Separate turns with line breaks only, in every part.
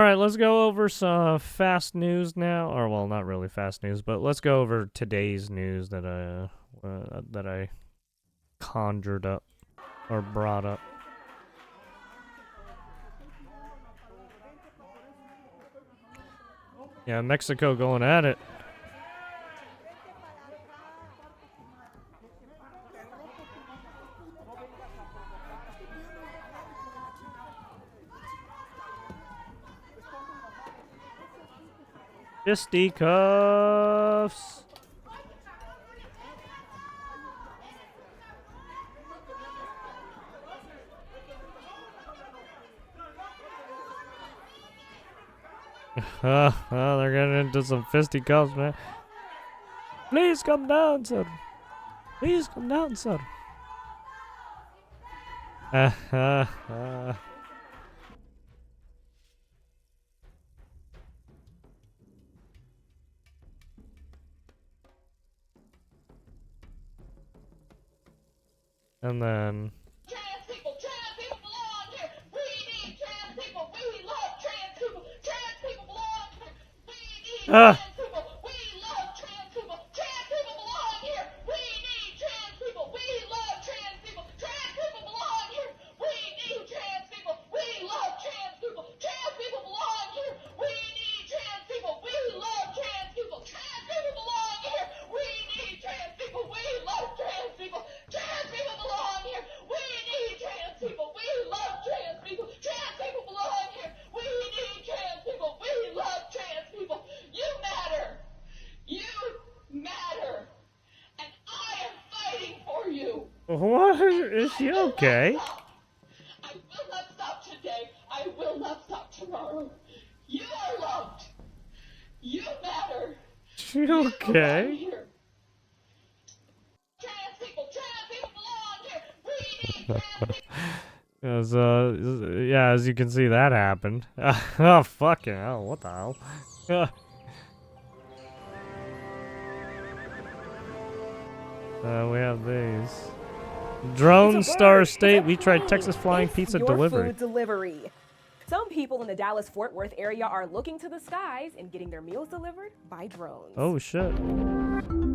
All right, let's go over some fast news now. Or, well, not really fast news, but let's go over today's news that I conjured up or brought up. Yeah, Mexico going at it. Fisticuffs. They're getting into some fisticuffs, man. Please come down, sir. Please come down, sir. And then...
Trans people belong here. We need trans people. We love trans people. Trans people belong here. We need trans people. We love trans people. Trans people belong here. We need trans people. We love trans people. Trans people belong here. We need trans people. We love trans people. Trans people belong here. We need trans people. We love trans people. Trans people belong here. We need trans people. We love trans people. Trans people belong here. We need trans people. We love trans people. Trans people belong here. We need trans people. We love trans people. You matter. You matter. And I am fighting for you.
What? Is she okay?
I will not stop today. I will not stop tomorrow. You are loved. You matter.
She okay?
Trans people belong here. We need trans people.
Yeah, as you can see, that happened. Oh, fucking hell, what the hell? We have these. Drone Star State, we tried Texas Flying Pizza Delivery.
Food delivery. Some people in the Dallas-Fort Worth area are looking to the skies and getting their meals delivered by drones.
Oh, shit.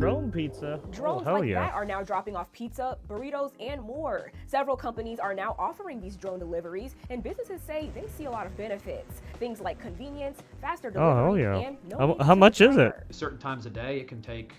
Drone pizza?
Drones
oh,
like
yeah.
that are now dropping off pizza, burritos, and more. Several companies are now offering these drone deliveries, and businesses say they see a lot of benefits. Things like convenience, faster delivery, and no
How much is it?
Certain times a day, it can take,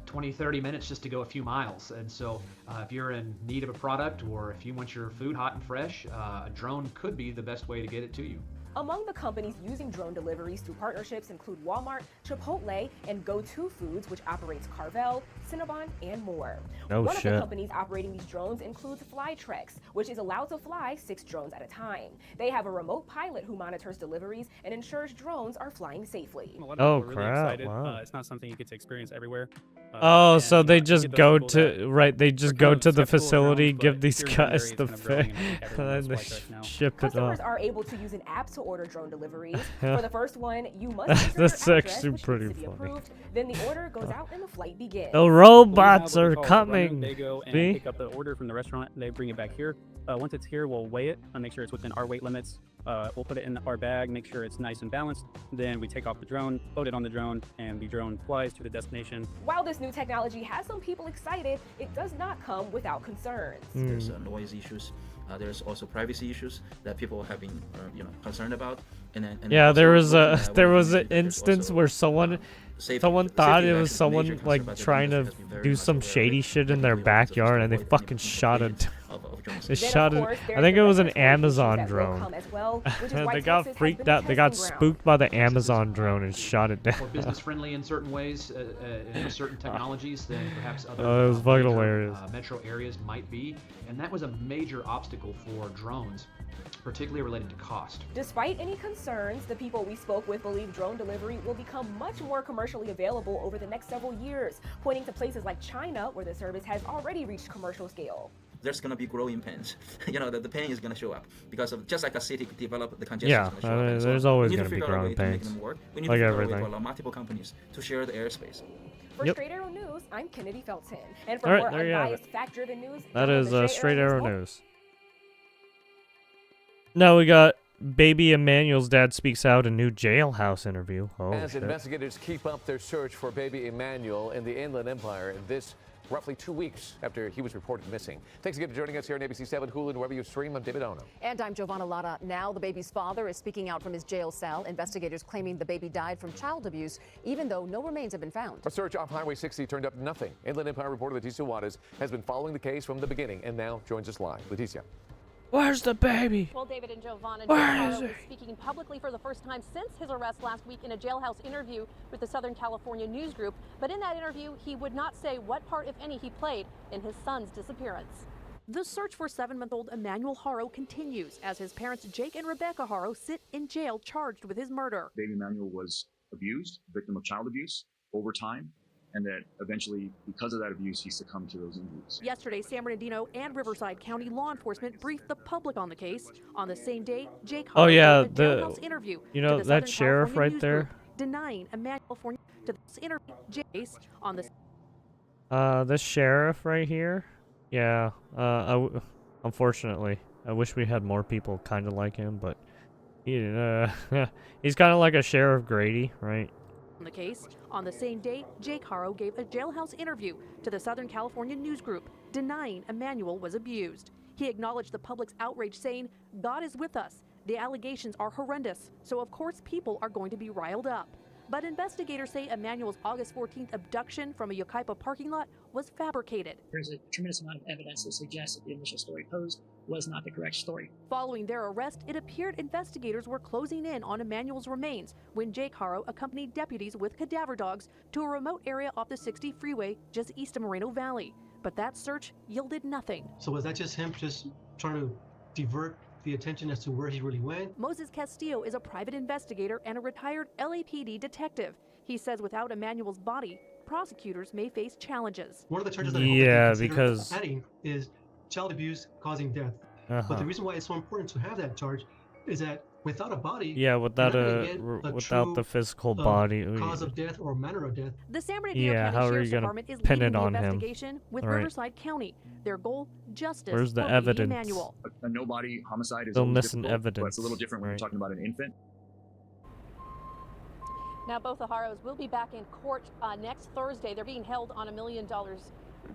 20, 30 minutes just to go a few miles. And so if you're in need of a product or if you want your food hot and fresh, a drone could be the best way to get it to you.
Among the companies using drone deliveries through partnerships include Walmart, Chipotle, and Go-To Foods, which operates Carvel, Cinnabon, and more. One of the companies operating these drones includes Flytrex, which is allowed to fly 6 drones at a time. They have a remote pilot who monitors deliveries and ensures drones are flying safely.
Oh, crap. Wow.
It's not something you get to experience everywhere.
So they just go to, they just go to the facility, give these guys the fare, and then they ship it
Customers
off.
are able to use an app to order drone deliveries. For the first one, you must
That's
your address,
actually
which
pretty
needs to be
funny.
approved. Then the order goes out and the flight begins.
The robots are coming.
They go and
See?
pick up the order from the restaurant. They bring it back here. Once it's here, we'll weigh it and make sure it's within our weight limits. We'll put it in our bag, make sure it's nice and balanced. Then we take off the drone, load it on the drone, and the drone flies to the destination.
While this new technology has some people excited, it does not come without concerns.
There's noise issues. There's also privacy issues that people have been, concerned about. And
there was an instance where someone thought it was someone like trying to do some shady shit in their backyard, and they fucking shot it. They shot it. I think it was an Amazon drone. They got freaked out. They got spooked by the Amazon drone and shot it down.
More business friendly in certain ways, in certain technologies than perhaps other
it was fucking hilarious.
Metro areas might be, and that was a major obstacle for drones, particularly related to cost.
Despite any concerns, the people we spoke with believe drone delivery will become much more commercially available over the next several years, pointing to places like China, where the service has already reached commercial scale.
There's going to be growing pains. The pain is going to show up because of just like a city develop, the congestion is going to show up.
There's always going to be growing pains.
We need
like
to
everything.
figure out a way to allow multiple companies to share the airspace.
For Straight Arrow News, I'm Kennedy Felton. And for
All right,
more
there you have
unbiased, fact-driven news,
That
download
is
the
Straight Arrow News. Now we got baby Emmanuel's dad speaks out in new jailhouse interview. Oh,
As
shit.
investigators keep up their search for baby Emmanuel in the Inland Empire, this roughly 2 weeks after he was reported missing. Thanks again for joining us here on ABC 7 Hulu and wherever you stream. I'm David Ono.
And I'm Giovanna Latta. Now the baby's father is speaking out from his jail cell. Investigators claiming the baby died from child abuse, even though no remains have been found.
A search off Highway 60 turned up nothing. Inland Empire reporter Leticia Juarez has been following the case from the beginning and now joins us live. Leticia.
Where's the baby?
Well, David and Giovanna,
Where is
is
he?
speaking publicly for the first time since his arrest last week in a jailhouse interview with the Southern California News Group. But in that interview, he would not say what part, if any, he played in his son's disappearance. The search for 7-month-old Emmanuel Haro continues as his parents Jake and Rebecca Haro sit in jail charged with his murder.
Baby Emmanuel was abused, victim of child abuse over time, and that eventually, because of that abuse, he succumbed to those injuries.
Yesterday, San Bernardino and Riverside County law enforcement briefed the public on the case. On the same day, Jake Haro gave a jailhouse interview
you
to
know
the
that
Southern
sheriff
California
right
News
there.
Group, denying Emmanuel for to this interview. Jace on the
This sheriff right here. Yeah. Unfortunately, I wish we had more people kind of like him, but he's kind of like a Sheriff Grady, right?
the case. On the same day, Jake Haro gave a jailhouse interview to the Southern California News Group, denying Emmanuel was abused. He acknowledged the public's outrage, saying, "God is with us. The allegations are horrendous, so of course people are going to be riled up." But investigators say Emmanuel's August 14th abduction from a Yucaipa parking lot was fabricated.
There's a tremendous amount of evidence that suggests that the initial story posed was not the correct story.
Following their arrest, it appeared investigators were closing in on Emmanuel's remains when Jake Haro accompanied deputies with cadaver dogs to a remote area off the 60 freeway just east of Moreno Valley. But that search yielded nothing.
So was that just him just trying to divert the attention as to where he really went?
Moses Castillo is a private investigator and a retired LAPD detective. He says without Emmanuel's body, prosecutors may face challenges.
One of the charges that
because
adding is child abuse causing death. But the reason why it's so important to have that charge is that without a body,
without the physical body,
cause of death or manner of death.
The San Bernardino County
how are
Sheriff's
you gonna
Department is
pin
leading
it
the
on him?
investigation with
Right.
Riverside County. Their goal, justice
Where's the
for baby
evidence?
Emmanuel.
A no-body homicide is
Still
always
missing
difficult,
evidence,
but it's a little different when
right.
you're talking about an infant.
Now both the Haros will be back in court next Thursday. They're being held on $1 million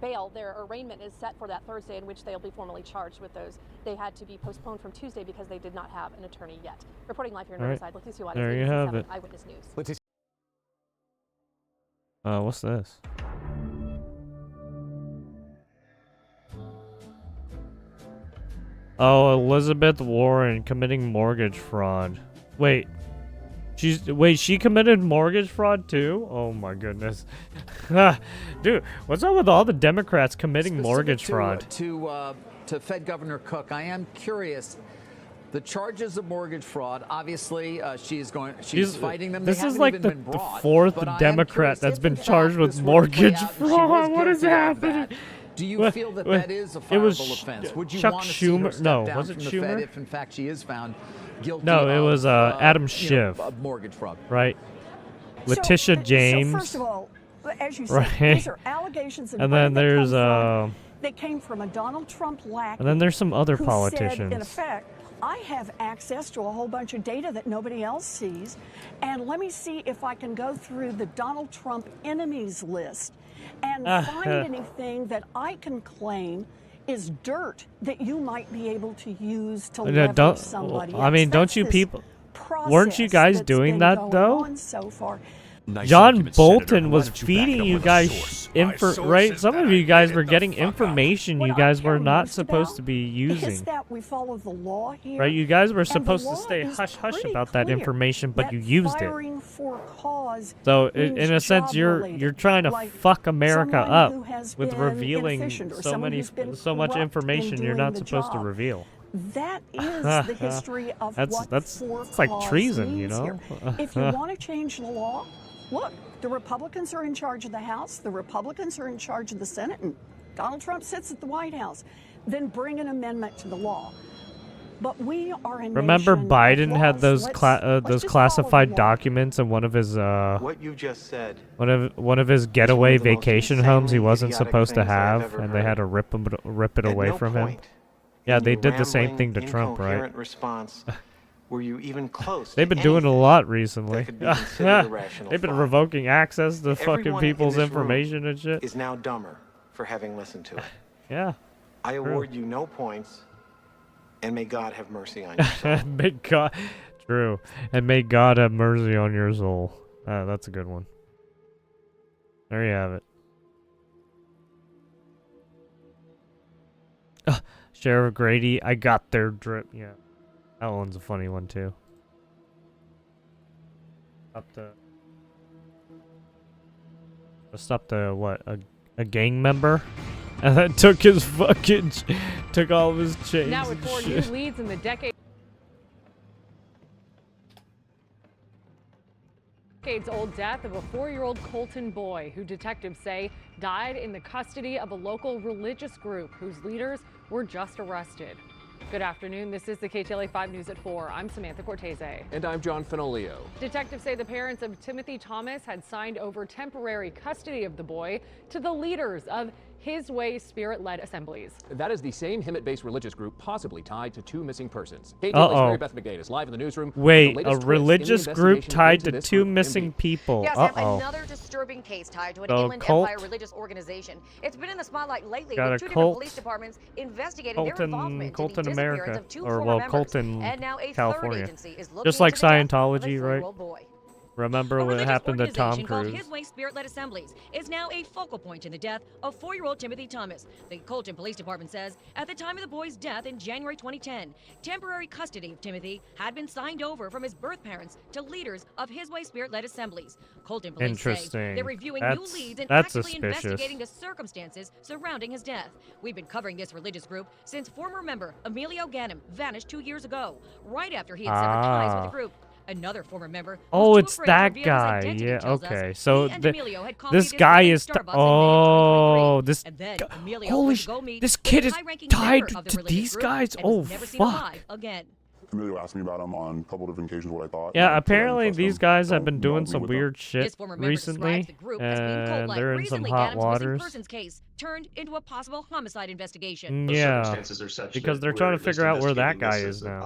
bail. Their arraignment is set for that Thursday, in which they'll be formally charged with those. They had to be postponed from Tuesday because they did not have an attorney yet. Reporting live here in Riverside, Leticia Juarez,
There you
ABC
have
7
it.
Eyewitness News.
What's this? Oh, Elizabeth Warren committing mortgage fraud. Wait. She committed mortgage fraud too? Oh my goodness. Dude, what's up with all the Democrats committing mortgage fraud?
To Fed Governor Cook, I am curious. The charges of mortgage fraud, obviously, she's fighting them.
This
They
is
haven't
like
even
the
been brought,
fourth
but I am
Democrat
curious
that's
if,
been
in fact,
charged with
this were to play
mortgage
out and she was
fraud. What is
guilty of
happening?
that. Do you feel that that is a
It was
fireable offense? Would you
Chuck
want to see her
Schumer?
step
No,
down
was it
from the
Schumer?
Fed if, in fact, she is found guilty
No, it was Adam Schiff.
of mortgage fraud?
Right. Letitia James.
So first of all, as you said,
Right.
these are allegations.
And then there's
they came from a Donald Trump lackey.
and then there's some other
who
politicians.
Said, in effect, I have access to a whole bunch of data that nobody else sees, and let me see if I can go through the Donald Trump enemies list and find anything that I can claim is dirt that you might be able to use to leverage somebody else.
I mean, don't
That's
you
this
people? Weren't you guys
process
doing
that's
that
been
though?
going on so far.
John Bolton was feeding you guys right? Some of you guys were getting information you guys were not supposed to be
Is
using.
that we follow the law here?
Right? You guys were
And the
supposed to
law
stay
is
hush-hush
pretty
about that
clear
information, but
that
you used it.
firing for cause
So
means
in a sense, you're
job-related,
trying to
like
fuck America
someone who
up
has
with
been
revealing
inefficient or
so
someone
many,
who's been
so much
corrupt in
information you're
doing
not
the
supposed to
job.
reveal.
That is the history of what
That's
for
it's like
cause
treason, you
means
know.
here. If you want to change the law, look, the Republicans are in charge of the House, the Republicans are in charge of the Senate, and Donald Trump sits at the White House. Then bring an amendment to the law. But we are a
Remember,
nation of
Biden had
laws.
those
Let's just follow
classified
the law.
documents in one of his
What you just said.
one of his getaway
of the most
vacation homes he
insanely
wasn't
idiotic
supposed to
things I've
have,
ever
and they had to rip it
At
away
no
from him.
point
Yeah,
in
they
your
did the same
rambling,
thing to Trump, right?
incoherent response Were you even close?
They've been doing a lot recently.
Could be considered a rational
They've been
thought.
revoking access to fucking
Everyone in
people's
this
information
room
and shit.
is now dumber for having listened to it.
Yeah.
I
true.
award you no points, and may God have mercy on you.
May God, true, and may God have mercy on your soul. That's a good one. There you have it. Sheriff Grady, I got their drip. Yeah, that one's a funny one too. Stopped what? A gang member, and then took his fucking, took all of his chains.
Now with
and
4
shit.
new leads in the decades-old death of a 4-year-old Colton boy who detectives say died in the custody of a local religious group whose leaders were just arrested. Good afternoon. This is the KTLA 5 News at 4. I'm Samantha Cortese.
And I'm John Fenolio.
Detectives say the parents of Timothy Thomas had signed over temporary custody of the boy to the leaders of His Way Spirit-led assemblies.
That is the same Hemet-based religious group possibly tied to 2 missing persons. KTLA's Mary Beth McDade is live in the newsroom.
Wait, a religious group tied to 2 missing people.
Yes, another disturbing case tied to an Inland
cult?
Empire religious organization. It's been in the spotlight lately
Got
with
a
2
cult?
different police departments investigating their involvement
Cult
in the
in
disappearance
America,
of 2
or
former
well,
members.
cult in
And now a
California.
third agency is looking
Just like
into the death of a
Scientology, right?
3-year-old boy.
Remember
A
what
religious
happened to Tom
organization called
Cruise?
His Way Spirit-led Assemblies is now a focal point in the death of 4-year-old Timothy Thomas. The Colton Police Department says at the time of the boy's death in January 2010, temporary custody of Timothy had been signed over from his birth parents to leaders of His Way Spirit-led Assemblies. Colton Police say
Interesting.
they're reviewing new leads and
That's
actively
suspicious.
investigating the circumstances surrounding his death. We've been covering this religious group since former member Emilio Ganem vanished 2 years ago, right after he had severed ties with the group. Another former member.
Oh,
who's
it's
too afraid to
that
reveal his
guy.
identity
Yeah,
tells us
okay. So
he and Emilio had coffee
this
this
guy
week at
is
Starbucks in May of
oh,
2023.
this
And then Emilio
holy
went to go meet
this
with
kid
a
is
high-ranking
tied
member of the
to
religious
these
group
guys.
and
Oh
was never seen
fuck.
alive again.
Emilio asked me about him on a couple different occasions what I thought.
Yeah,
and I
apparently
trust
these
him.
guys have
Don't
been doing
agree
some
with them.
weird shit
This former member
recently,
describes the group as being
and
cult-like.
they're in some
Recently,
hot
Ganem's
waters.
missing persons case turned into a possible homicide investigation.
Yeah, because they're trying to figure out where that guy is now.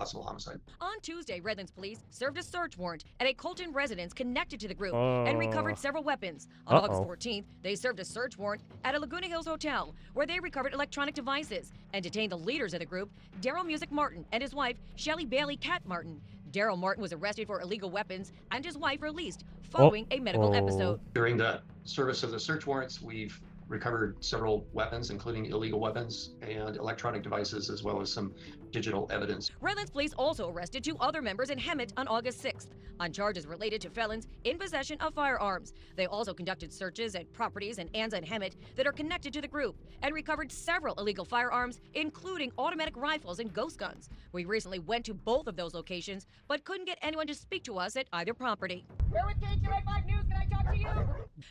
On Tuesday, Redlands police served a search warrant at a Colton residence connected to the group and recovered several weapons. On August 14th, they served a search warrant at a Laguna Hills hotel where they recovered electronic devices and detained the leaders of the group, Daryl Music Martin and his wife, Shelly Bailey Cat Martin. Daryl Martin was arrested for illegal weapons and his wife released following a medical episode.
During the service of the search warrants, we've recovered several weapons, including illegal weapons and electronic devices, as well as some digital evidence.
Redlands police also arrested 2 other members in Hemet on August 6th on charges related to felons in possession of firearms. They also conducted searches at properties in Anza and Hemet that are connected to the group and recovered several illegal firearms, including automatic rifles and ghost guns. We recently went to both of those locations, but couldn't get anyone to speak to us at either property.
We're with KTLA 5 News. Can I talk to you?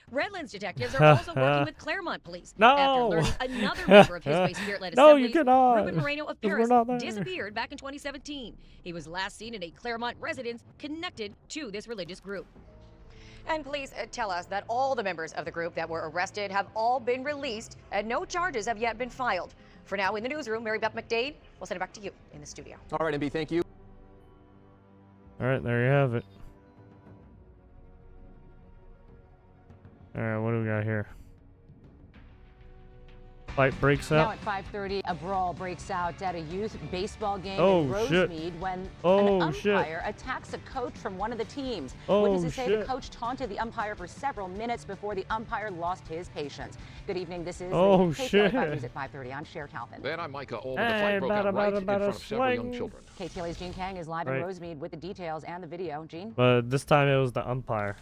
Redlands detectives are also working with Claremont police
No.
after learning another member of His Way Spirit-led
No, you
Assemblies,
cannot.
Ruben Moreno of
'Cause we're
Paris,
not there.
disappeared back in 2017. He was last seen in a Claremont residence connected to this religious group. And police tell us that all the members of the group that were arrested have all been released and no charges have yet been filed. For now, in the newsroom, Mary Beth McDade, we'll send it back to you in the studio.
All right, MB, thank you.
All right, there you have it. All right, what do we got here? Fight breaks
Now
out.
at 5:30, a brawl breaks out at a youth baseball game
Oh,
in
shit.
Rosemead when
Oh,
an
shit.
umpire attacks a coach from one of the teams.
Oh,
Witnesses say the
shit.
coach taunted the umpire for several minutes before the umpire lost his patience. Good evening. This is
Oh,
the KTLA 5
shit.
News at 5:30. I'm Cher Calvin.
Then I'm Micah Olm.
Hey,
The fight broke out
bada,
right
bada,
in front
bada,
of several young
swing.
children.
KTLA's Gene Kang is live
Right.
in Rosemead with the details and the video. Gene?
But this time it was the umpire.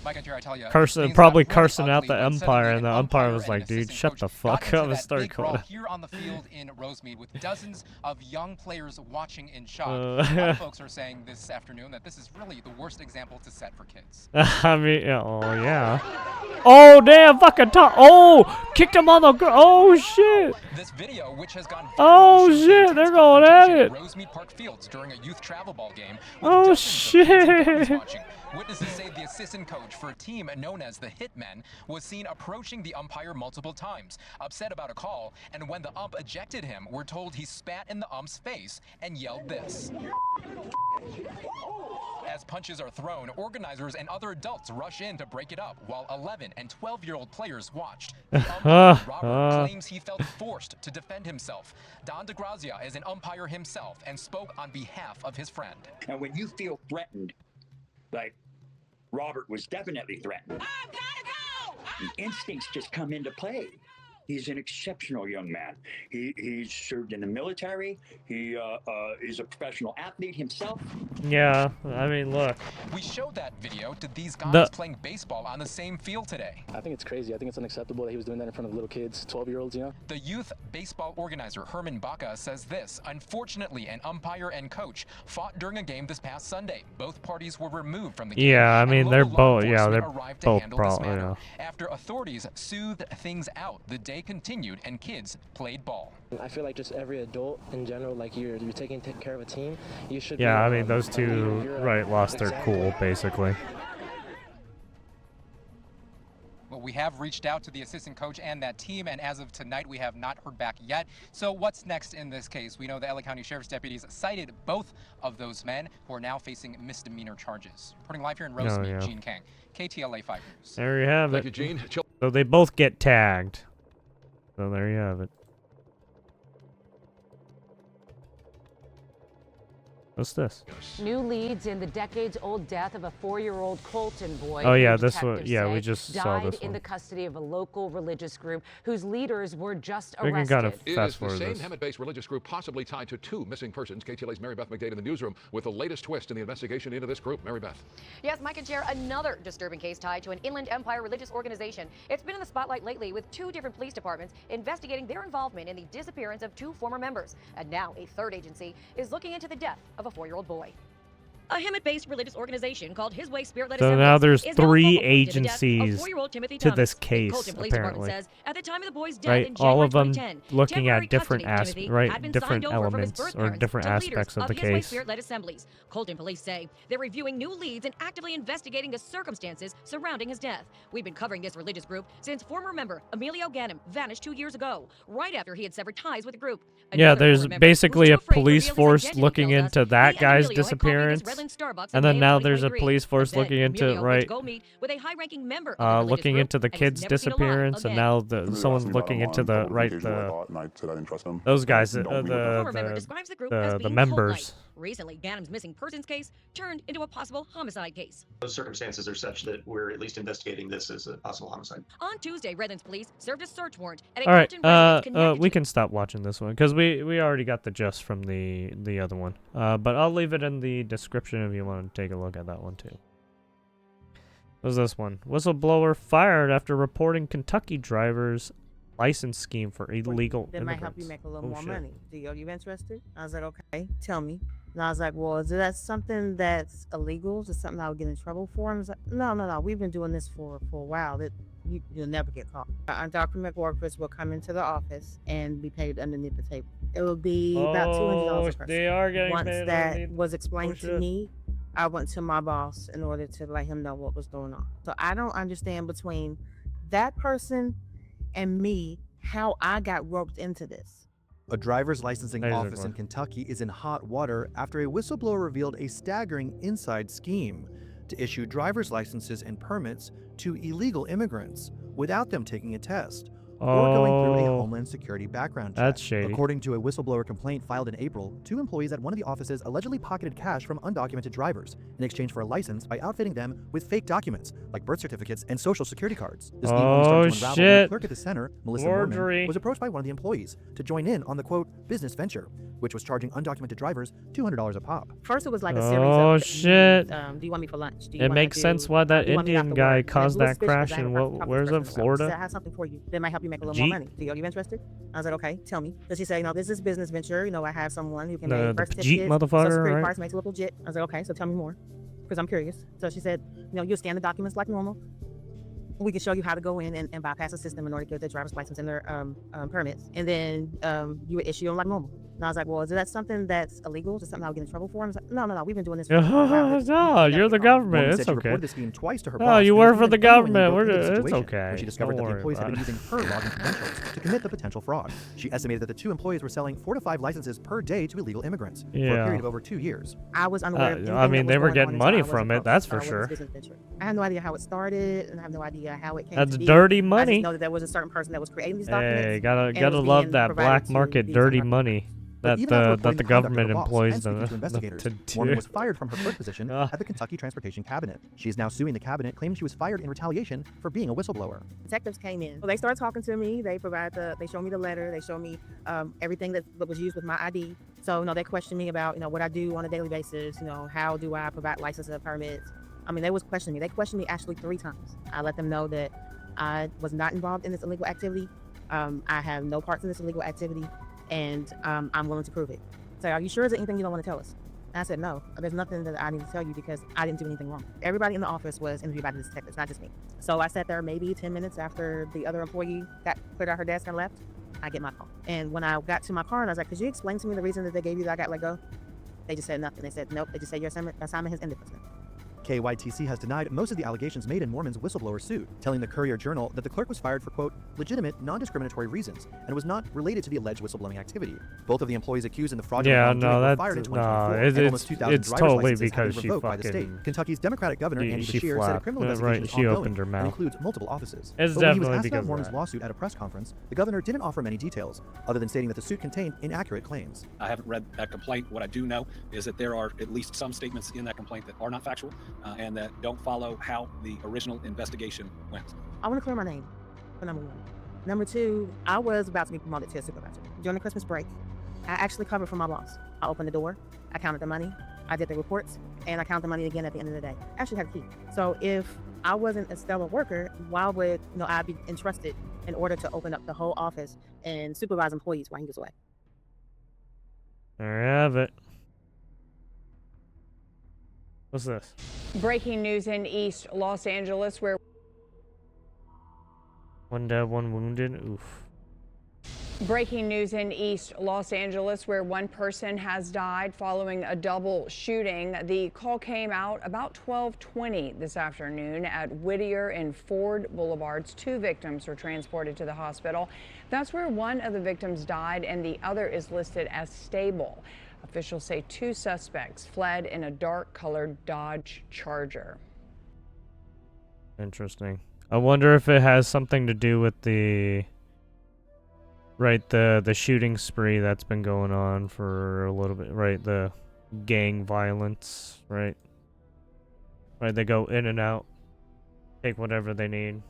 Mike and Jerry, I tell you,
Cursing, probably cursing out the umpire, and the umpire was like, "Dude, shut the fuck up and start
big brawl
calling."
here on the field in Rosemead with dozens of young players watching in shock.
Uh,
A lot of folks are saying this afternoon that this is really the worst example to set for kids.
I mean, yeah, oh yeah. Oh damn, fucking top. Oh, kicked him on the. Oh shit.
This video, which has gone
Oh shit, they're going at it.
Rosemead Park Fields during a youth travel ball game.
Oh shit.
Witnesses say the assistant coach for a team known as the Hitmen was seen approaching the umpire multiple times, upset about a call, and when the ump ejected him, we're told he spat in the ump's face and yelled this. As punches are thrown, organizers and other adults rush in to break it up, while 11 and 12-year-old players watched. The umpire, Robert, claims he felt forced to defend himself. Don DeGrazia is an umpire himself and spoke on behalf of his friend.
And when you feel threatened, like Robert was definitely threatened, the instincts just come into play. He's an exceptional young man. He's served in the military. He is a professional athlete himself.
Yeah, I mean, look.
We showed that video to these guys playing baseball on the same field today.
I think it's crazy. I think it's unacceptable that he was doing that in front of little kids, 12-year-olds, you know?
The youth baseball organizer, Herman Baca, says this. Unfortunately, an umpire and coach fought during a game this past Sunday. Both parties were removed from the game.
Yeah, I mean, they're both, they're both
probably,
yeah.
After authorities soothed things out, the day continued and kids played ball.
I feel like just every adult in general, like you're taking care of a team, you should.
Yeah,
be,
I mean, those two, lost their cool, basically.
Well, we have reached out to the assistant coach and that team, and as of tonight, we have not heard back yet. So what's next in this case? We know the LA County Sheriff's deputies cited both of those men who are now facing misdemeanor charges. Reporting live here in Rosemead, Gene Kang, KTLA 5 News.
There you have it.
Thank you, Gene.
So they both get tagged. So there you have it. What's this?
New leads in the decades-old death of a 4-year-old Colton boy.
Oh yeah, this one. Yeah, we just saw this
died in
one.
the custody of a local religious group whose leaders were just
We can
arrested.
kind of
Is
fast
the
forward
same
this.
Hemet-based religious group possibly tied to 2 missing persons? KTLA's Mary Beth McDade in the newsroom with the latest twist in the investigation into this group. Mary Beth.
Yes, Mike and share another disturbing case tied to an Inland Empire religious organization. It's been in the spotlight lately with 2 different police departments investigating their involvement in the disappearance of 2 former members. And now a 3rd agency is looking into the death of a 4-year-old boy. A Hemet-based religious organization called His Way Spirit-Led
So
Assemblies
now there's
is
3
focal point to the death of
agencies
4-year-old Timothy
to
Thomas.
this
The
case,
Colton Police Department
apparently.
says at the time of the boy's death
Right,
in
all of them
January 2010,
looking
temporary
at different
custody of Timothy
right,
had been
different
signed over from his
elements
birth
or
parents
different
to leaders
aspects of the
His Way
case.
Spirit-Led Assemblies. Colton police say they're reviewing new leads and actively investigating the circumstances surrounding his death. We've been covering this religious group since former member Emilio Ganem vanished 2 years ago, right after he had severed ties with the group.
Yeah,
Another
there's
former member
basically
who's
a
too afraid to
police
reveal his
force
identity
looking
tells us
into that
he and
guy's
Emilio had coffee at this
disappearance,
Redlands Starbucks in
and then
May
now
of
there's a
2023.
police force
Then
looking into
Emilio went to
right,
go meet with a high-ranking member of the religious
looking
group,
into the
and he's
kid's
never seen alive
disappearance, and
again.
now
Somebody asked
someone's
me about
looking
him
into
on
the
public
right
communication, what I thought, and I said I didn't trust him.
those guys,
Don't meet with him.
Former member describes the group as
the
being
members.
cult-like. Recently, Ganem's missing persons case turned into a possible homicide case.
Those circumstances are such that we're at least investigating this as a possible homicide.
On Tuesday, Redlands police served a search warrant at a
All right,
Colton residence connected
we can stop watching this one because we already got the gist from the other one. But I'll leave it in the description if you want to take a look at that one too. What's this one? Whistleblower fired after reporting Kentucky driver's license scheme for illegal
That might help you
immigrants.
make a little more
shit.
money. Are you interested? I was like, okay, tell me. And I was like, well, is that something that's illegal? Is it something I would get in trouble for? And I was like, no. We've been doing this for a while. That you'll never get caught. Undocumented workers will come into the office and be paid underneath the table. It will be about $200 a person.
They are getting
Once
paid
that
underneath-
was explained
oh,
to
shit.
me, I went to my boss in order to let him know what was going on. So I don't understand between that person and me how I got roped into this.
A driver's licensing
There's a
office in
one.
Kentucky is in hot water after a whistleblower revealed a staggering inside scheme to issue driver's licenses and permits to illegal immigrants without them taking a test or going through a
Oh.
Homeland Security background check.
That's shady.
According to a whistleblower complaint filed in April, 2 employees at one of the offices allegedly pocketed cash from undocumented drivers in exchange for a license by outfitting them with fake documents like birth certificates and social security cards. The scheme only started to unravel when the
shit.
clerk at the center, Melissa
Forgery.
Mormon, was approached by one of the employees to join in on the quote business venture, which was charging undocumented drivers $200 a pop.
First, it was like a series
Oh
of
shit!
do you want me for lunch? Do you
It
wanna
makes
do-
sense why that
do you want me
Indian
after
guy
work? And
caused
it was
that
suspicious
crash
because I
in
hadn't talked to
where's
this
it,
person before. She
Florida?
said, I have something for you that might help you make a little
Jeep?
more money. Are you interested? I was like, okay, tell me. So she said, this is business venture. I have someone who can
The
make birth
Jeep
certificates,
motherfucker,
social security
right?
cards, makes it look legit. I was like, okay, so tell me more, because I'm curious. So she said, you'll scan the documents like normal. We can show you how to go in and bypass the system in order to get their driver's license and their permits, and then you would issue them like normal. And I was like, well, is that something that's illegal? Is it something I'll get in trouble for? And I was like, no, we've been doing this for a while.
No, you're the government.
Norman
It's
said she
okay.
reported the scheme twice to her
No,
boss.
you
and
work
was
for
even
the
genuinely
government.
broke into the
It's
situation
okay.
when she discovered that the
Don't
employees had
worry
been
about
using her login credentials to commit the potential fraud. She estimated that the 2 employees were selling 4 to 5 licenses per day to illegal immigrants for a
Yeah.
period of over 2 years.
I was unaware of anything
I mean,
that was
they were
going
getting
on
money
until I was
from it,
approached
that's for
with this
sure.
business venture. I have no idea how it started, and I have no idea how it came
That's
to be.
dirty
I
money.
just know that there was a certain person that was creating these documents.
Hey,
and it
gotta
was
love
being
that
provided
black
to
market
these
dirty
undocumented
money
But
that
even after
the
reporting
the
the conduct of
government
her boss
employs
and speaking
them
to investigators,
to
Mormon
do.
was fired from her clerk position at the Kentucky Transportation Cabinet. She is now suing the cabinet, claiming she was fired in retaliation for being a whistleblower.
Detectives came in. So they started talking to me. They showed me the letter. They showed me everything that was used with my ID. So, they questioned me about, what I do on a daily basis. How do I provide licenses and permits? I mean, they was questioning me. They questioned me actually 3 times. I let them know that I was not involved in this illegal activity. I have no parts in this illegal activity, and I'm willing to prove it. So, are you sure there's anything you don't want to tell us? And I said, no, there's nothing that I need to tell you because I didn't do anything wrong. Everybody in the office was interviewed by the detectives, not just me. So I sat there maybe 10 minutes after the other employee got put at her desk and left. I get my call. And when I got to my car and I was like, could you explain to me the reason that they gave you that I got let go? They just said nothing. They said, nope. They just said your assignment has ended.
KYTC has denied most of the allegations made in Mormon's whistleblower suit, telling the Courier-Journal that the clerk was fired for, quote, legitimate, non-discriminatory reasons, and was not related to the alleged whistleblowing activity. Both of the employees accused in the fraudulent wrongdoing were fired in 2024, and almost 2,000
it's
driver's
totally
licenses have
because
been
she
revoked by the state.
fucking-
Kentucky's Democratic governor, Andy
she
Beshear, said a criminal
flapped.
investigation
Right,
is
she
ongoing
opened her
and
mouth.
includes multiple offices.
It's
But when he was
definitely
asked
because
about
of
Mormon's
that.
lawsuit at a press conference, the governor didn't offer many details, other than stating that the suit contained inaccurate claims.
I haven't read that complaint. What I do know is that there are at least some statements in that complaint that are not factual and that don't follow how the original investigation went.
I want to clear my name, for number 1. Number 2, I was about to be promoted to a supervisor. During the Christmas break, I actually covered for my boss. I opened the door, I counted the money, I did the reports, and I counted the money again at the end of the day. I actually had a key. So if I wasn't a stellar worker, why would I be entrusted in order to open up the whole office and supervise employees while he was away?
There you have it. What's this?
Breaking news in East Los Angeles, where
1 dead, 1 wounded. Oof.
Breaking news in East Los Angeles, where 1 person has died following a double shooting. The call came out about 12:20 this afternoon at Whittier and Ford Boulevards. 2 victims were transported to the hospital. That's where 1 of the victims died and the other is listed as stable. Officials say 2 suspects fled in a dark-colored Dodge Charger.
Interesting. I wonder if it has something to do with the shooting spree that's been going on for a little bit, right? The gang violence, right? Right, they go in and out, take whatever they need.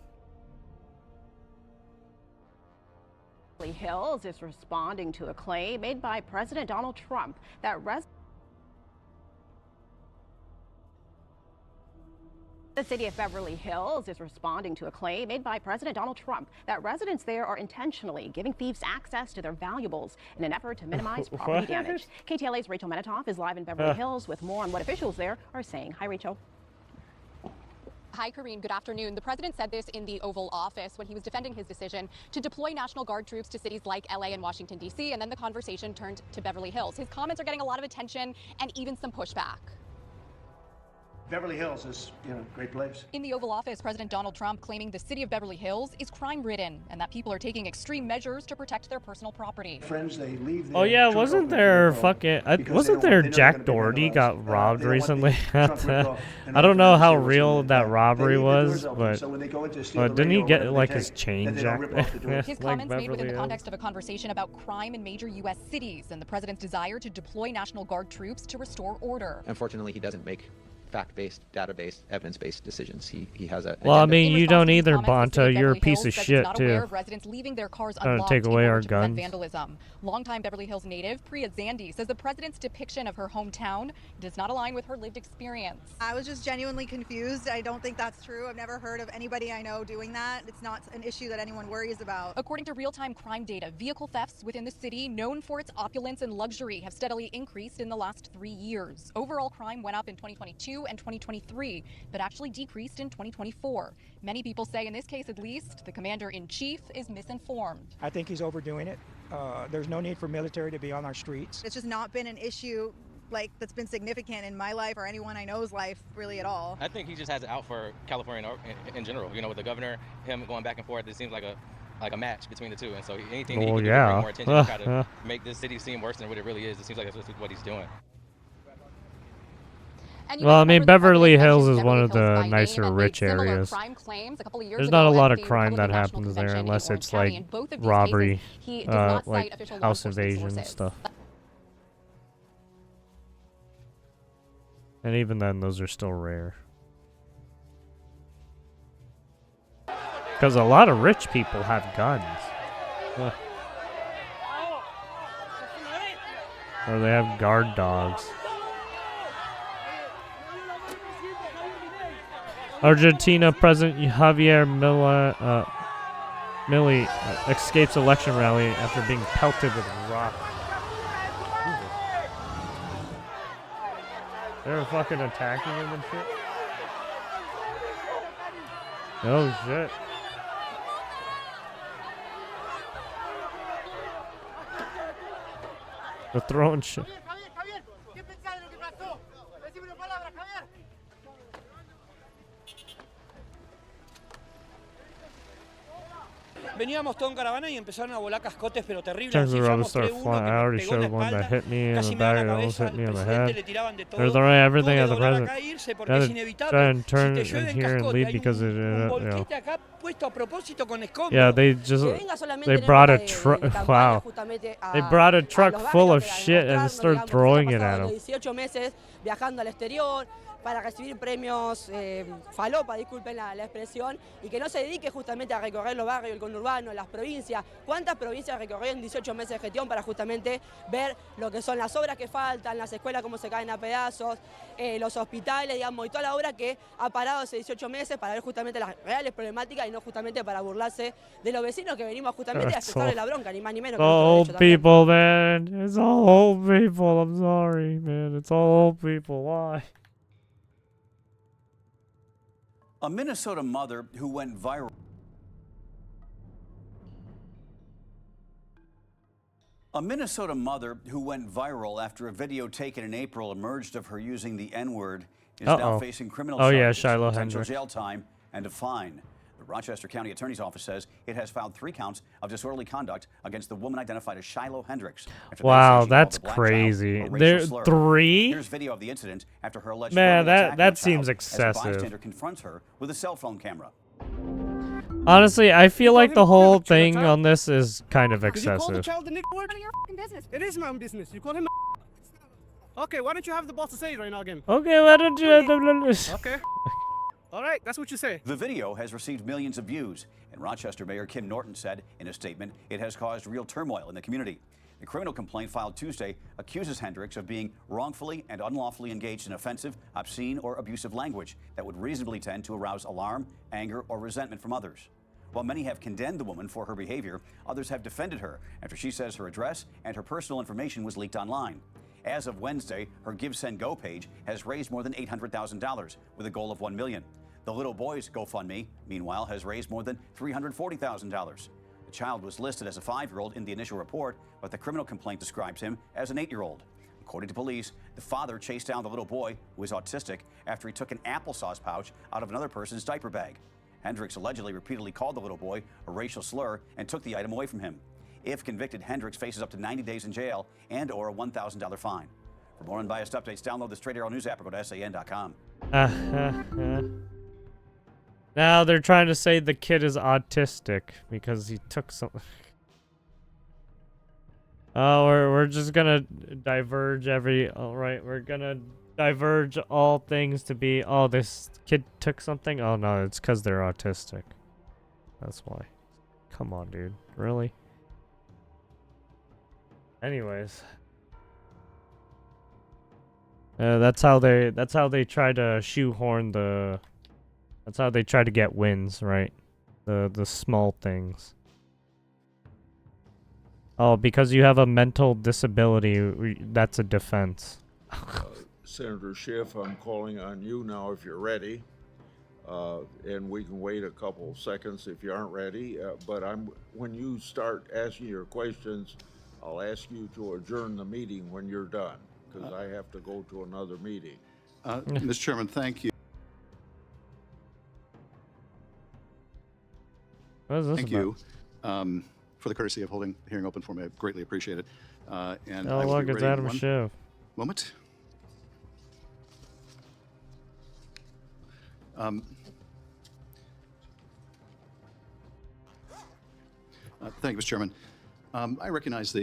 Beverly Hills is responding to a claim made by President Donald Trump that the city of Beverly Hills is responding to a claim made by President Donald Trump that residents there are intentionally giving thieves access to their valuables in an effort to minimize property damage. KTLA's Rachel Menitoff is live in Beverly Hills with more on what officials there are saying. Hi, Rachel.
Hi, Karine. Good afternoon. The president said this in the Oval Office when he was defending his decision to deploy National Guard troops to cities like LA and Washington, D.C., and then the conversation turned to Beverly Hills. His comments are getting a lot of attention and even some pushback.
Beverly Hills is, a great place.
In the Oval Office, President Donald Trump claiming the city of Beverly Hills is crime-ridden and that people are taking extreme measures to protect their personal property.
Friends, they leave
Oh yeah, wasn't there Jack Doherty got robbed recently? I don't know how real that robbery was, but didn't he get like his chain jacked?
His comments made within the context of a conversation about crime in major U.S. cities and the president's desire to deploy National Guard troops to restore order.
Unfortunately, he doesn't make fact-based, database, evidence-based decisions. He has a
well, I
agenda.
mean, you don't either, Bonta. You're a piece of shit too.
Residents leaving their cars
Trying to
unlocked
take away
in order
our
to prevent
guns.
vandalism. Longtime Beverly Hills native Priya Zandi says the president's depiction of her hometown does not align with her lived experience.
I was just genuinely confused. I don't think that's true. I've never heard of anybody I know doing that. It's not an issue that anyone worries about.
According to real-time crime data, vehicle thefts within the city, known for its opulence and luxury, have steadily increased in the last 3 years. Overall crime went up in 2022 2022 and 2023, but actually decreased in 2024. Many people say, in this case at least, the commander-in-chief is misinformed.
I think he's overdoing it. There's no need for military to be on our streets.
It's just not been an issue like that's been significant in my life or anyone I know's life really at all.
I think he just has it out for California in general. You know, with the governor, him going back and forth, it seems like a match between the two. And so anything that he can do to bring more attention to try to make this city seem worse than what it really is, it seems like that's what he's doing.
Well, I mean, Beverly Hills is one of the nicer rich areas. There's not a lot of crime that happens there unless it's like robbery, like house invasion and stuff. And even then, those are still rare. Because a lot of rich people have guns. Or they have guard dogs. Argentina President Javier Milei escapes election rally after being pelted with rocks. They're fucking attacking him and shit. Oh shit. They're throwing shit.
Veníamos todo en caravana y empezaron a volar cascotes, pero terribles.
Turns around and start flying. I already showed one that hit me in the back, almost hit me in the head. They're throwing everything at the president. Gotta try and turn in here and leave because it, you know. Yeah, they brought a truck. Wow. They brought a truck full of shit and started throwing it at him.
Para recibir premios falopa, disculpen la expresión, y que no se dedique justamente a recorrer los barrios, el conurbano, las provincias. ¿Cuántas provincias recorrió en 18 meses de gestión para justamente ver lo que son las obras que faltan, las escuelas cómo se caen a pedazos, los hospitales, digamos, y toda la obra que ha parado hace 18 meses para ver justamente las reales problemáticas y no justamente para burlarse de los vecinos que venimos justamente a expresarle la bronca, ni más ni menos.
It's all old people, man. It's all old people. I'm sorry, man. It's all old people. Why?
A Minnesota mother who went viral. A Minnesota mother who went viral after a video taken in April emerged of her using the N-word is now facing criminal charges, potential jail time, and a fine. The Rochester County Attorney's Office says it has filed 3 counts of disorderly conduct against the woman identified as Shiloh Hendricks.
Wow, that's crazy. There 3?
Here's video of the incident after her alleged
that seems excessive.
As a bystander confronts her with a cell phone camera.
Honestly, I feel like the whole thing on this is kind of excessive.
Did you call the child the Nick word? None of your fucking business. It is my own business. You call him. Okay, why don't you have the boss to say it right now again?
Okay, why don't you?
Okay. All right, that's what you say.
The video has received millions of views, and Rochester Mayor Kim Norton said in a statement it has caused real turmoil in the community. The criminal complaint filed Tuesday accuses Hendricks of being wrongfully and unlawfully engaged in offensive, obscene, or abusive language that would reasonably tend to arouse alarm, anger, or resentment from others. While many have condemned the woman for her behavior, others have defended her after she says her address and her personal information was leaked online. As of Wednesday, her Give Send Go page has raised more than $800,000 with a goal of $1 million. The little boy's GoFundMe, meanwhile, has raised more than $340,000. The child was listed as a 5-year-old in the initial report, but the criminal complaint describes him as an 8-year-old. According to police, the father chased down the little boy, who is autistic, after he took an applesauce pouch out of another person's diaper bag. Hendricks allegedly repeatedly called the little boy a racial slur and took the item away from him. If convicted, Hendricks faces up to 90 days in jail and or a $1,000 fine. For more unbiased updates, download the Straight Arrow News app or go to SAN.com.
Now they're trying to say the kid is autistic because he took something. Oh, we're just gonna diverge we're gonna diverge all things to be, oh, this kid took something? Oh no, it's because they're autistic. That's why. Come on, dude. Really? Anyways. That's how they try to shoehorn the... That's how they try to get wins, right? The small things. Oh, because you have a mental disability, that's a defense.
Senator Schiff, I'm calling on you now if you're ready. And we can wait a couple seconds if you aren't ready. But when you start asking your questions, I'll ask you to adjourn the meeting when you're done, because I have to go to another meeting.
Mr. Chairman, thank you.
What is this
Thank
about?
you for the courtesy of holding the hearing open for me. I greatly appreciate it. And
Oh,
I will
look,
be
it's
ready in
Adam
one
Schiff.
moment. Thank you, Mr. Chairman. I recognize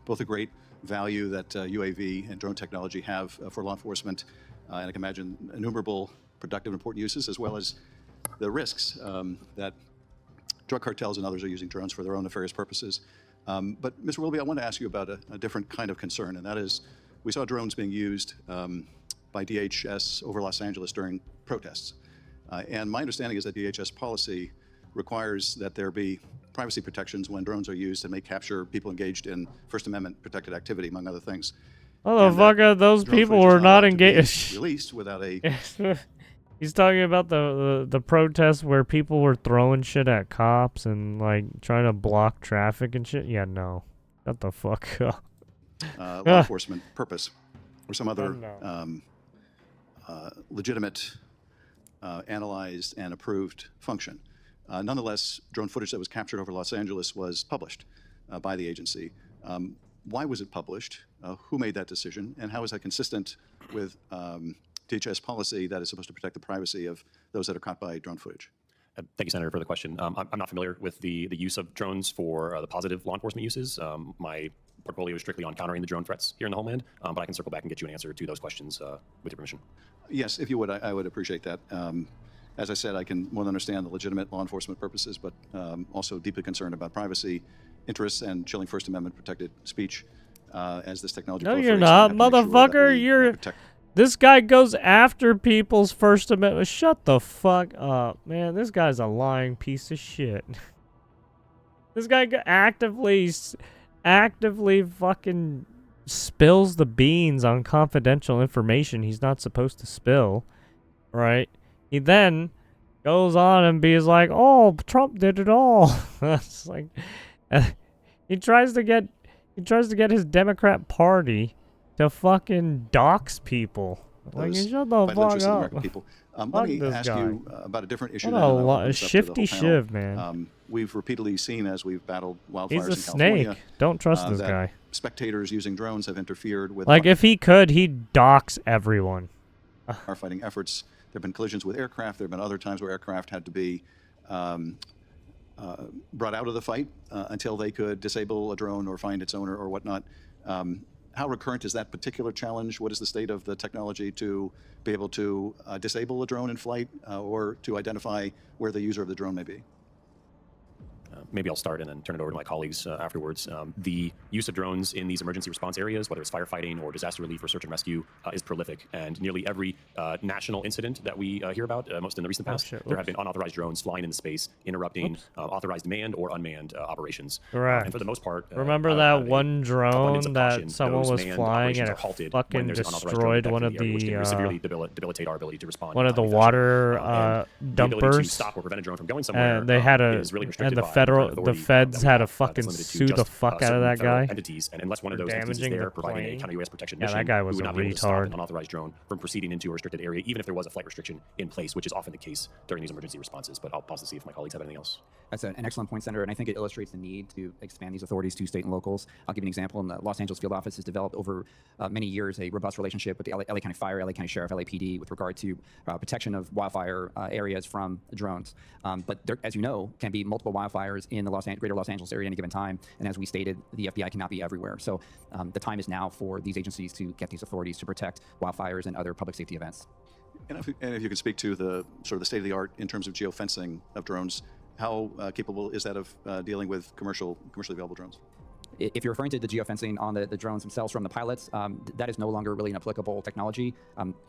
both the great value that UAV and drone technology have for law enforcement, and I can imagine innumerable productive and important uses, as well as the risks that drug cartels and others are using drones for their own nefarious purposes. But Mr. Willoughby, I want to ask you about a different kind of concern, and that is, we saw drones being used by DHS over Los Angeles during protests. And my understanding is that DHS policy requires that there be privacy protections when drones are used and may capture people engaged in First Amendment protected activity, among other things.
Motherfucker, those people were not engaged.
Released without a.
He's talking about the protests where people were throwing shit at cops and like trying to block traffic and shit. Yeah, no, shut the fuck up.
Law enforcement purpose or some other legitimate, analyzed and approved function. Nonetheless, drone footage that was captured over Los Angeles was published by the agency. Why was it published? Who made that decision? And how is that consistent with DHS policy that is supposed to protect the privacy of those that are caught by drone footage?
Thank you, Senator, for the question. I'm not familiar with the use of drones for the positive law enforcement uses. My portfolio is strictly on countering the drone threats here in the homeland, but I can circle back and get you an answer to those questions with your permission.
Yes, if you would, I would appreciate that. As I said, I can more than understand the legitimate law enforcement purposes, but also deeply concerned about privacy interests and chilling First Amendment protected speech as this technology.
No, you're not, motherfucker. You're. This guy goes after people's First Amendment. Shut the fuck up, man. This guy's a lying piece of shit. This guy actively fucking spills the beans on confidential information he's not supposed to spill, right? He then goes on and be like, "Oh, Trump did it all." It's like he tries to get his Democrat Party to fucking dox people. Like, shut the fuck up.
People. Let me ask you about a different issue.
What a shifty shiv, man.
We've repeatedly seen as we've battled wildfires in
He's a
California.
snake. Don't trust this
that
guy.
Spectators using drones have interfered with.
Like, if he could, he'd dox everyone.
Firefighting efforts. There have been collisions with aircraft. There have been other times where aircraft had to be brought out of the fight until they could disable a drone or find its owner or whatnot. How recurrent is that particular challenge? What is the state of the technology to be able to disable a drone in flight or to identify where the user of the drone may be?
Maybe I'll start and then turn it over to my colleagues afterwards. The use of drones in these emergency response areas, whether it's firefighting or disaster relief or search and rescue, is prolific. And nearly every national incident that we hear about, most in the recent past, there have been unauthorized drones flying into space, interrupting authorized manned or unmanned operations.
Correct.
And for the most part,
remember that one drone that someone was flying and it fucking destroyed one of the
severely debilitate our ability to respond.
One of the water dumpers.
To stop or prevent a drone from going somewhere,
and they had the feds had to fucking sue the fuck out of that guy.
Entities, and unless one of those entities is there providing a counter-UAS protection mission,
that guy was
we would
a
not be able to stop
retard.
an unauthorized drone from proceeding into a restricted area, even if there was a flight restriction in place, which is often the case during these emergency responses. But I'll pause to see if my colleagues have anything else.
That's an excellent point, Senator, and I think it illustrates the need to expand these authorities to state and locals. I'll give you an example. In the Los Angeles field office has developed over many years a robust relationship with the LA County Fire, LA County Sheriff, LAPD with regard to protection of wildfire areas from drones. But there, as you know, can be multiple wildfires in the greater Los Angeles area at any given time. And as we stated, the FBI cannot be everywhere. So the time is now for these agencies to get these authorities to protect wildfires and other public safety events.
And if you could speak to the sort of the state of the art in terms of geofencing of drones, how capable is that of dealing with commercially available drones?
If you're referring to the geofencing on the drones themselves from the pilots, that is no longer really an applicable technology.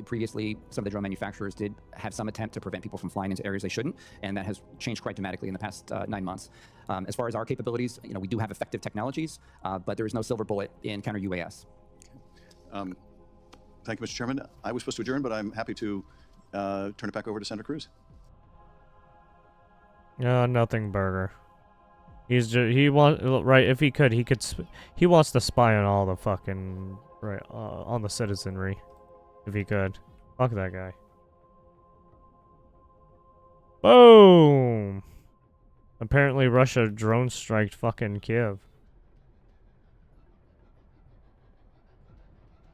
Previously, some of the drone manufacturers did have some attempt to prevent people from flying into areas they shouldn't, and that has changed quite dramatically in the past 9 months. As far as our capabilities, we do have effective technologies, but there is no silver bullet in counter-UAS.
Thank you, Mr. Chairman. I was supposed to adjourn, but I'm happy to turn it back over to Senator Cruz.
Nothing burger. He's just, he if he could he wants to spy on all the fucking on the citizenry, if he could. Fuck that guy. Boom. Apparently Russia drone striked fucking Kiev.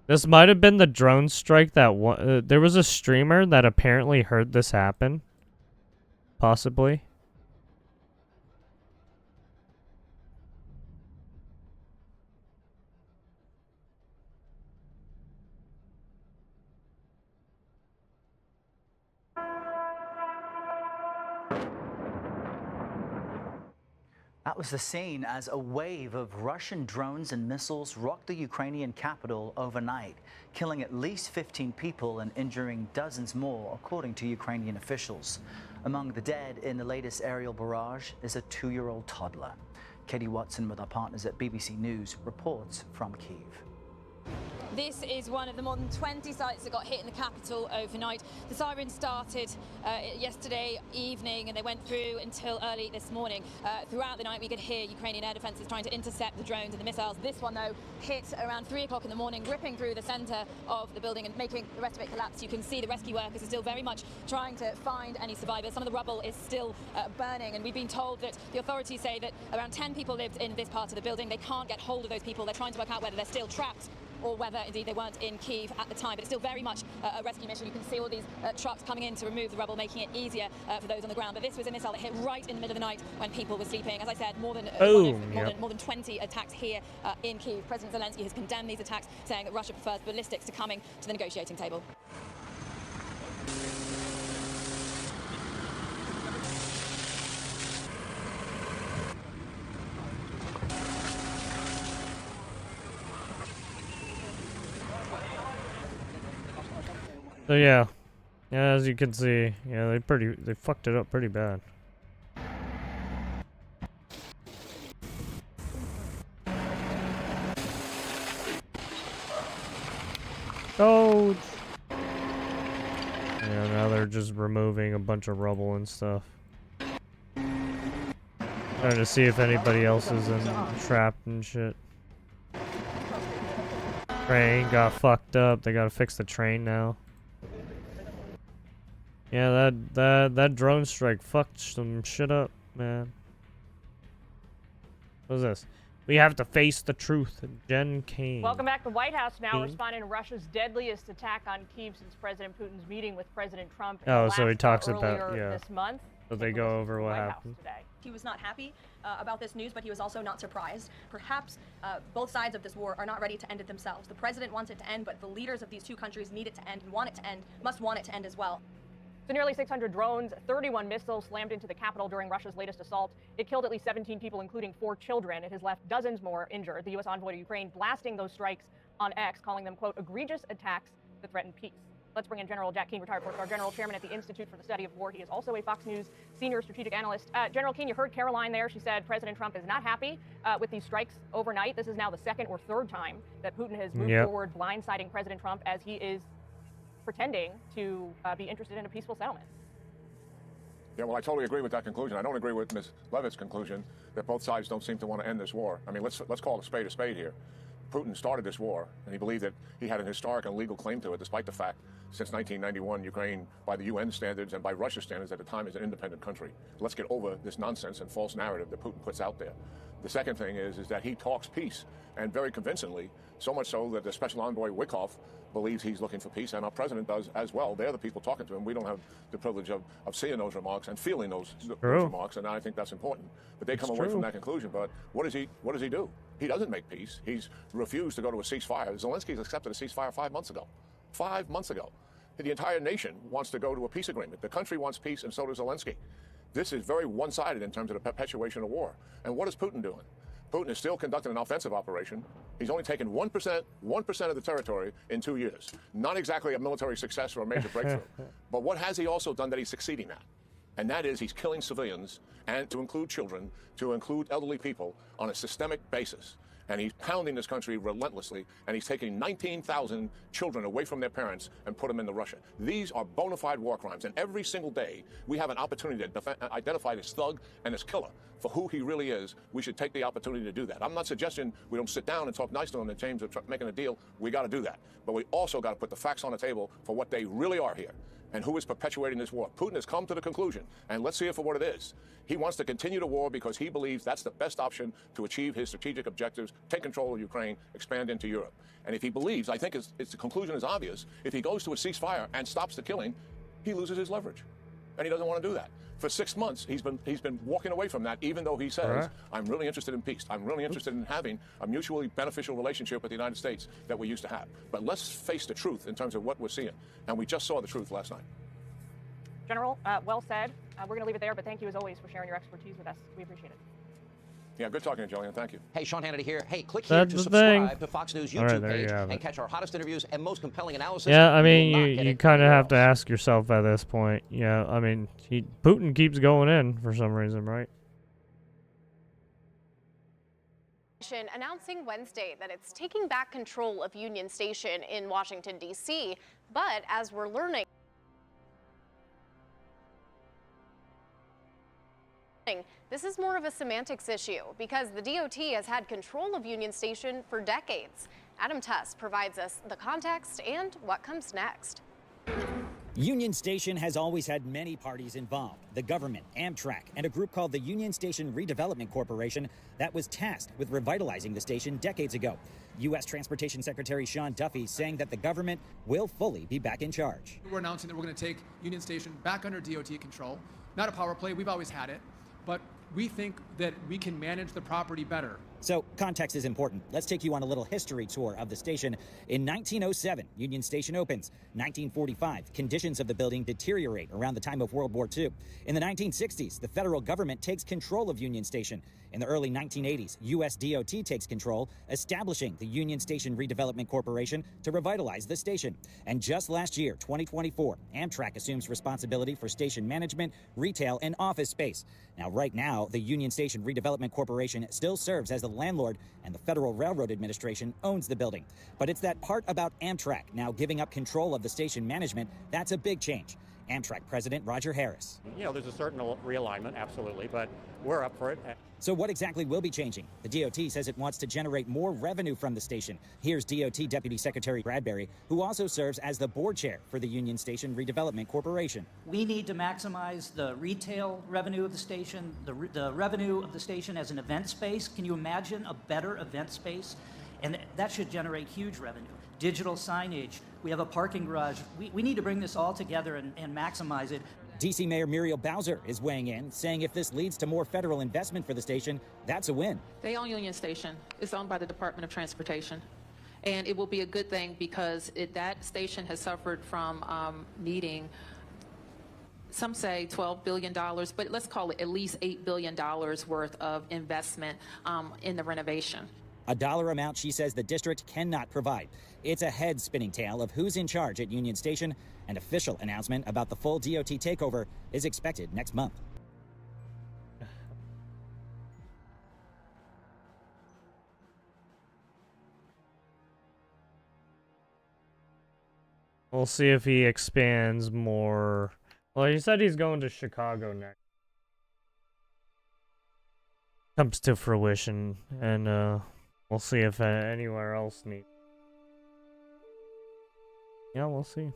This might have been the drone strike that there was a streamer that apparently heard this happen. Possibly.
That was the scene as a wave of Russian drones and missiles rocked the Ukrainian capital overnight, killing at least 15 people and injuring dozens more, according to Ukrainian officials. Among the dead in the latest aerial barrage is a 2-year-old toddler. Katie Watson, with our partners at BBC News, reports from Kyiv.
This is one of the more than 20 sites that got hit in the capital overnight. The sirens started yesterday evening and they went through until early this morning. Throughout the night we could hear Ukrainian air defences trying to intercept the drones and the missiles. This one though hit around 3 o'clock in the morning, ripping through the centre of the building and making the rest of it collapse. You can see the rescue workers are still very much trying to find any survivors. Some of the rubble is still burning, and we've been told that the authorities say that around 10 people lived in this part of the building. They can't get hold of those people. They're trying to work out whether they're still trapped or whether indeed they weren't in Kyiv at the time. But it's still very much a rescue mission. You can see all these trucks coming in to remove the rubble, making it easier for those on the ground. But this was a missile that hit right in the middle of the night when people were sleeping. As I said, more than 20 attacks here in Kyiv. President Zelensky has condemned these attacks, saying that Russia prefers ballistics to coming to the negotiating table.
So yeah, as you can see, yeah, they fucked it up pretty bad. Coach. Yeah, now they're just removing a bunch of rubble and stuff. Trying to see if anybody else is trapped and shit. Train got fucked up. They gotta fix the train now. Yeah, that drone strike fucked some shit up, man. What is this? We have to face the truth. Jen Kane.
Welcome back. The White House now responding to Russia's deadliest attack on Kyiv since President Putin's meeting with President Trump.
Oh, so he talks about
this month.
So they go over what happened.
He was not happy about this news, but he was also not surprised. Perhaps both sides of this war are not ready to end it themselves. The president wants it to end, but the leaders of these two countries need it to end and want it to end, must want it to end as well.
So nearly 600 drones, 31 missiles slammed into the capital during Russia's latest assault. It killed at least 17 people, including 4 children. It has left dozens more injured. The U.S. envoy to Ukraine blasting those strikes on X, calling them, quote, egregious attacks that threaten peace. Let's bring in General Jack Keane, retired 4-star general, chairman at the Institute for the Study of War. He is also a Fox News senior strategic analyst. General Keane, you heard Caroline there. She said President Trump is not happy with these strikes overnight. This is now the second or third time that Putin has moved forward blindsiding President Trump as he is pretending to be interested in a peaceful settlement.
Yeah, well, I totally agree with that conclusion. I don't agree with Ms. Levitt's conclusion that both sides don't seem to want to end this war. I mean, let's call a spade here. Putin started this war, and he believed that he had an historic and legal claim to it, despite the fact since 1991, Ukraine, by the UN standards and by Russia standards at the time, is an independent country. Let's get over this nonsense and false narrative that Putin puts out there. The second thing is that he talks peace, and very convincingly, so much so that the special envoy Wickoff believes he's looking for peace, and our president does as well. They're the people talking to him. We don't have the privilege of seeing those remarks and feeling those remarks, and I think that's important. But they come away from that conclusion. But what does he do? He doesn't make peace. He's refused to go to a ceasefire. Zelensky's accepted a ceasefire 5 months ago. 5 months ago. The entire nation wants to go to a peace agreement. The country wants peace, and so does Zelensky. This is very one-sided in terms of the perpetuation of war. And what is Putin doing? Putin is still conducting an offensive operation. He's only taken 1% of the territory in 2 years. Not exactly a military success or a major breakthrough. But what has he also done that he's succeeding at? And that is he's killing civilians, and to include children, to include elderly people, on a systemic basis. And he's pounding this country relentlessly, and he's taking 19,000 children away from their parents and put them into Russia. These are bona fide war crimes, and every single day we have an opportunity to identify this thug and this killer for who he really is. We should take the opportunity to do that. I'm not suggesting we don't sit down and talk nice to him in terms of making a deal. We got to do that. But we also got to put the facts on the table for what they really are here and who is perpetuating this war. Putin has come to the conclusion, and let's see it for what it is. He wants to continue the war because he believes that's the best option to achieve his strategic objectives, take control of Ukraine, expand into Europe. And if he believes, I think the conclusion is obvious, if he goes to a ceasefire and stops the killing, he loses his leverage. And he doesn't want to do that. For 6 months, he's been walking away from that, even though he says, I'm really interested in peace. I'm really interested in having a mutually beneficial relationship with the United States that we used to have. But let's face the truth in terms of what we're seeing. And we just saw the truth last night.
General, well said. We're going to leave it there, but thank you as always for sharing your expertise with us. We appreciate it.
Yeah, good talking to you, Jillian. Thank you.
Hey, Sean Hannity here. Hey, click here to subscribe to Fox News YouTube page and catch our hottest interviews and most compelling analysis.
Yeah, I mean, you kind of have to ask yourself at this point. Yeah, I mean, Putin keeps going in for some reason, right?
Announcing Wednesday that it's taking back control of Union Station in Washington, D.C., but as we're learning, this is more of a semantics issue because the DOT has had control of Union Station for decades. Adam Tuss provides us the context and what comes next.
Union Station has always had many parties involved: the government, Amtrak, and a group called the Union Station Redevelopment Corporation that was tasked with revitalizing the station decades ago. U.S. Transportation Secretary Sean Duffy saying that the government will fully be back in charge.
We're announcing that we're going to take Union Station back under DOT control. Not a power play, we've always had it, but we think that we can manage the property better.
So context is important. Let's take you on a little history tour of the station. In 1907, Union Station opens. 1945, conditions of the building deteriorate around the time of World War II. In the 1960s, the federal government takes control of Union Station. In the early 1980s, U.S. DOT takes control, establishing the Union Station Redevelopment Corporation to revitalize the station. And just last year, 2024, Amtrak assumes responsibility for station management, retail, and office space. Now, right now, the Union Station Redevelopment Corporation still serves as the landlord, and the Federal Railroad Administration owns the building. But it's that part about Amtrak now giving up control of the station management that's a big change. Amtrak President Roger Harris.
You know, there's a certain realignment, absolutely, but we're up for it.
So what exactly will be changing? The DOT says it wants to generate more revenue from the station. Here's DOT Deputy Secretary Bradbury, who also serves as the board chair for the Union Station Redevelopment Corporation.
We need to maximize the retail revenue of the station, the revenue of the station as an event space. Can you imagine a better event space? And that should generate huge revenue. Digital signage, we have a parking garage. We need to bring this all together and maximize it.
D.C. Mayor Muriel Bowser is weighing in, saying if this leads to more federal investment for the station, that's a win.
They own Union Station. It's owned by the Department of Transportation. And it will be a good thing because that station has suffered from needing, some say $12 billion, but let's call it at least $8 billion worth of investment in the renovation.
A dollar amount she says the district cannot provide. It's a head-spinning tale of who's in charge at Union Station. An official announcement about the full DOT takeover is expected next month.
We'll see if he expands more. Well, he said he's going to Chicago next. Comes to fruition, and we'll see if anywhere else needs. Yeah, we'll see.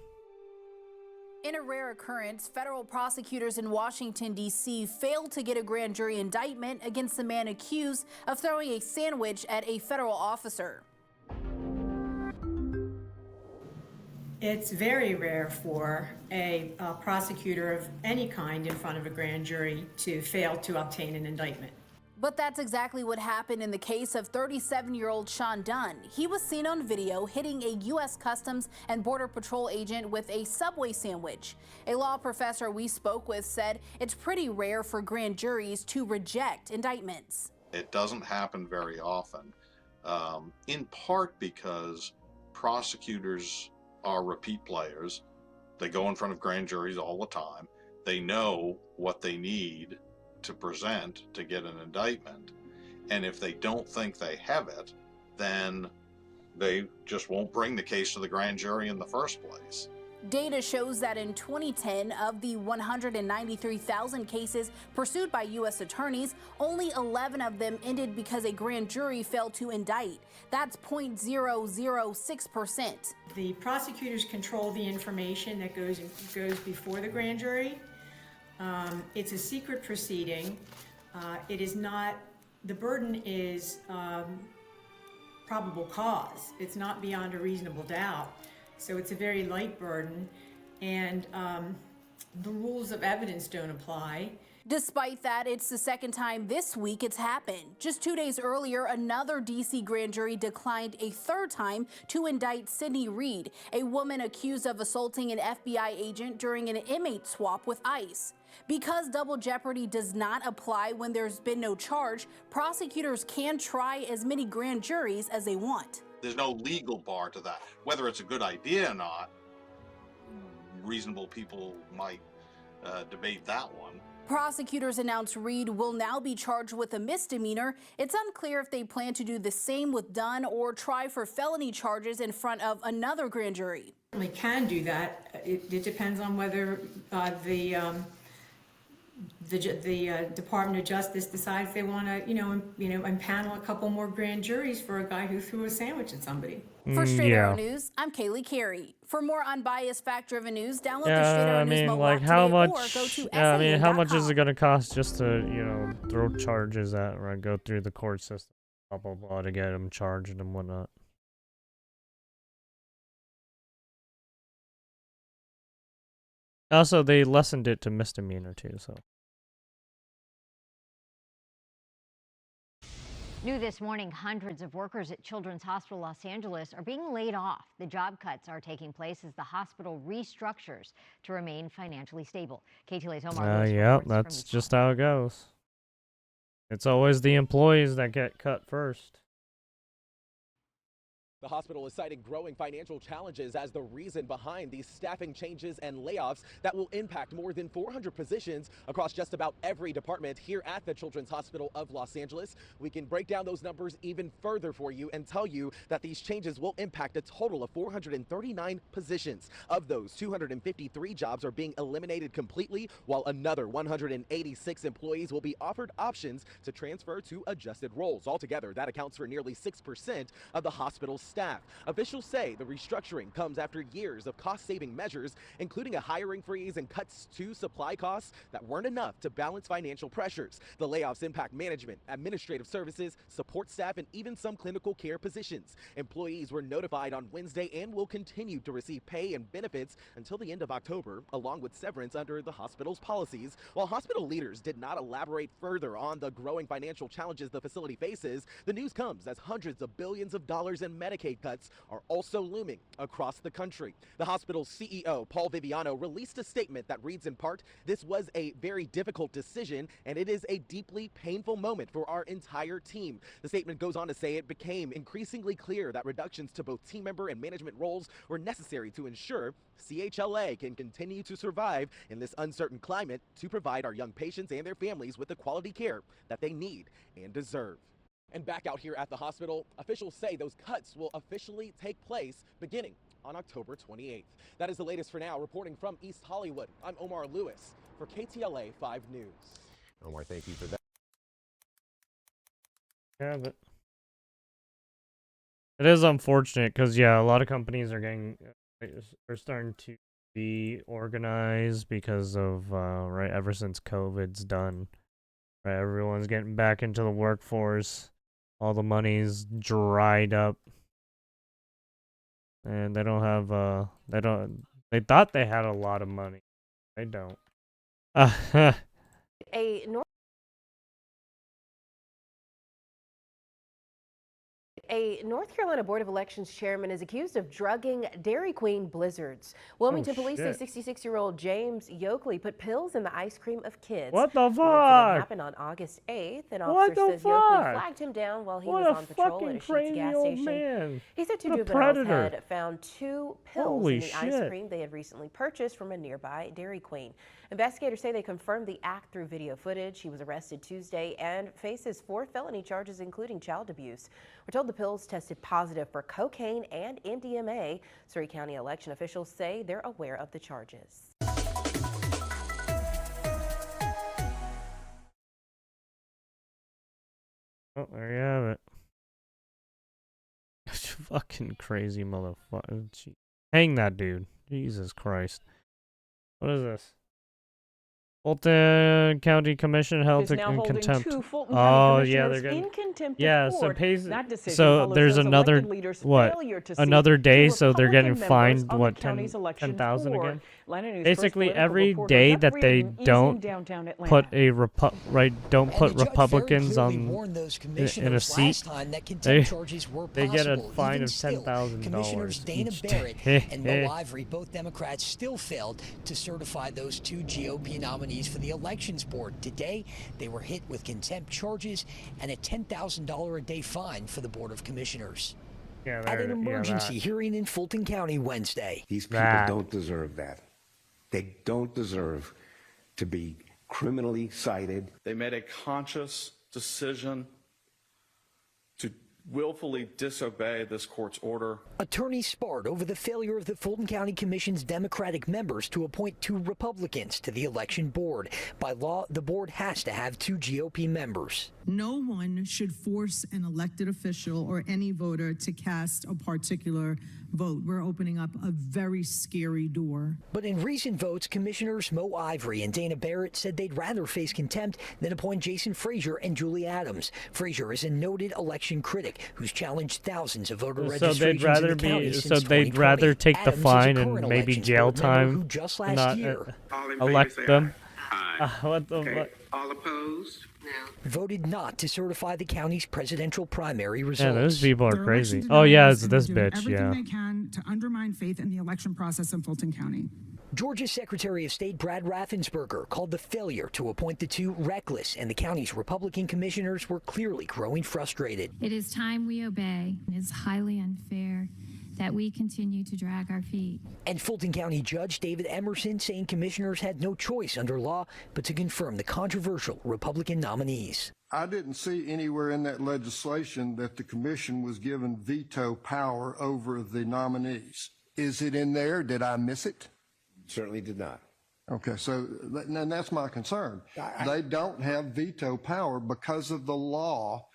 In a rare occurrence, federal prosecutors in Washington, D.C. failed to get a grand jury indictment against the man accused of throwing a sandwich at a federal officer.
It's very rare for a prosecutor of any kind in front of a grand jury to fail to obtain an indictment.
But that's exactly what happened in the case of 37-year-old Sean Dunn. He was seen on video hitting a U.S. Customs and Border Patrol agent with a Subway sandwich. A law professor we spoke with said it's pretty rare for grand juries to reject indictments.
It doesn't happen very often, in part because prosecutors are repeat players. They go in front of grand juries all the time. They know what they need to present to get an indictment, And if they don't think they have it, then they just won't bring the case to the grand jury in the first place.
Data shows that in 2010, of the 193,000 cases pursued by U.S. attorneys, only 11 of them ended because a grand jury failed to indict. That's 0.006%.
The prosecutors control the information that goes before the grand jury. It's a secret proceeding. It is not, the burden is probable cause. It's not beyond a reasonable doubt. So it's a very light burden, and the rules of evidence don't apply.
Despite that, it's the second time this week it's happened. Just 2 days earlier, another D.C. grand jury declined a third time to indict Sydney Reed, a woman accused of assaulting an FBI agent during an inmate swap with ICE. Because double jeopardy does not apply when there's been no charge, prosecutors can try as many grand juries as they want.
There's no legal bar to that. Whether it's a good idea or not, reasonable people might debate that one.
Prosecutors announced Reed will now be charged with a misdemeanor. It's unclear if they plan to do the same with Dunn or try for felony charges in front of another grand jury.
We can do that. It depends on whether the Department of Justice decides they want to, impanel a couple more grand juries for a guy who threw a sandwich at somebody.
For Straight Arrow News, I'm Kaylee Carey. For more unbiased, fact-driven news, download the Straight Arrow News mobile app
how
today
much?
or go to
How much is
SAN.com.
it gonna cost just to, throw charges at or go through the court system, blah blah blah, to get them charged and whatnot? Also, they lessened it to misdemeanor too, so.
New this morning, hundreds of workers at Children's Hospital Los Angeles are being laid off. The job cuts are taking place as the hospital restructures to remain financially stable. KTLA's Omar Lewis
Yeah,
reports from
that's just how it goes. It's always the employees that get cut first.
The hospital is citing growing financial challenges as the reason behind these staffing changes and layoffs that will impact more than 400 positions across just about every department here at the Children's Hospital of Los Angeles. We can break down those numbers even further for you and tell you that these changes will impact a total of 439 positions. Of those, 253 jobs are being eliminated completely, while another 186 employees will be offered options to transfer to adjusted roles. Altogether, that accounts for nearly 6% of the hospital's staff. Officials say the restructuring comes after years of cost-saving measures, including a hiring freeze and cuts to supply costs that weren't enough to balance financial pressures. The layoffs impact management, administrative services, support staff, and even some clinical care positions. Employees were notified on Wednesday and will continue to receive pay and benefits until the end of October, along with severance under the hospital's policies. While hospital leaders did not elaborate further on the growing financial challenges the facility faces, the news comes as hundreds of billions of dollars in Medicaid cuts are also looming across the country. The hospital's CEO, Paul Viviano, released a statement that reads in part, "This was a very difficult decision, and it is a deeply painful moment for our entire team." The statement goes on to say it became increasingly clear that reductions to both team member and management roles were necessary to ensure CHLA can continue to survive in this uncertain climate to provide our young patients and their families with the quality care that they need and deserve. And back out here at the hospital, officials say those cuts will officially take place beginning on October 28th. That is the latest for now. Reporting from East Hollywood, I'm Omar Lewis for KTLA 5 News.
Omar, thank you for that.
Yeah, but it is unfortunate because, a lot of companies are starting to be organized because of, ever since COVID's done. Right, everyone's getting back into the workforce. All the money's dried up. And they don't have, they thought they had a lot of money. They don't.
A North Carolina Board of Elections chairman is accused of drugging Dairy Queen blizzards. Wilmington police say 66-year-old James Yoakley put pills in the ice cream of kids.
What the fuck?
The incident happened on August 8th. An officer says Yoakley flagged him down while he was on patrol at a Sheetz gas station.
Man.
He said two
What a
juveniles
predator.
had found 2 pills
Holy
in the ice
shit.
cream they had recently purchased from a nearby Dairy Queen. Investigators say they confirmed the act through video footage. He was arrested Tuesday and faces 4 felony charges, including child abuse. We're told the pills tested positive for cocaine and MDMA. Surrey County election officials say they're aware of the charges.
Oh, there you have it. Fucking crazy motherfucker. Hang that dude. Jesus Christ. What is this? Fulton County Commission held in contempt. Oh yeah, they're gonna. Yeah, so there's another another day, so they're getting fined what 10,000 again. Basically, every day that they don't put a put Republicans on in a seat, they get a fine of $10,000
Commissioners Dana
each
Barrett
day.
and Mo Ivory, both Democrats, still failed to certify those 2 GOP nominees for the Elections Board. Today, they were hit with contempt charges and a $10,000 a day fine for the Board of Commissioners. At an emergency hearing in Fulton County Wednesday.
These people don't deserve that. They don't deserve to be criminally cited.
They made a conscious decision to willfully disobey this court's order.
Attorneys sparred over the failure of the Fulton County Commission's Democratic members to appoint 2 Republicans to the election board. By law, the board has to have 2 GOP members.
No one should force an elected official or any voter to cast a particular vote. We're opening up a very scary door.
But in recent votes, Commissioners Mo Ivory and Dana Barrett said they'd rather face contempt than appoint Jason Frazier and Julie Adams. Frazier is a noted election critic who's challenged thousands of voter registrations in the county since 2020.
They'd rather take the
Adams
fine
is a
and
current
maybe
elections
jail
board member who
time,
just last
not
year
elect them. What the
Okay.
fuck?
All opposed? Voted not to certify the county's presidential primary results.
Yeah, those people are
Their
crazy.
election
Oh yeah,
deniers
it's
and
this
they're doing
bitch.
everything
Yeah.
they can to undermine faith in the election process in Fulton County.
Georgia's Secretary of State Brad Raffensperger called the failure to appoint the 2 reckless, and the county's Republican commissioners were clearly growing frustrated.
It is time we obey. It's highly unfair that we continue to drag our feet.
And Fulton County Judge David Emerson saying commissioners had no choice under law but to confirm the controversial Republican nominees.
I didn't see anywhere in that legislation that the commission was given veto power over the nominees. Is it in there? Did I miss it?
Certainly did not.
Okay, so and that's my concern. They don't have veto power because of the law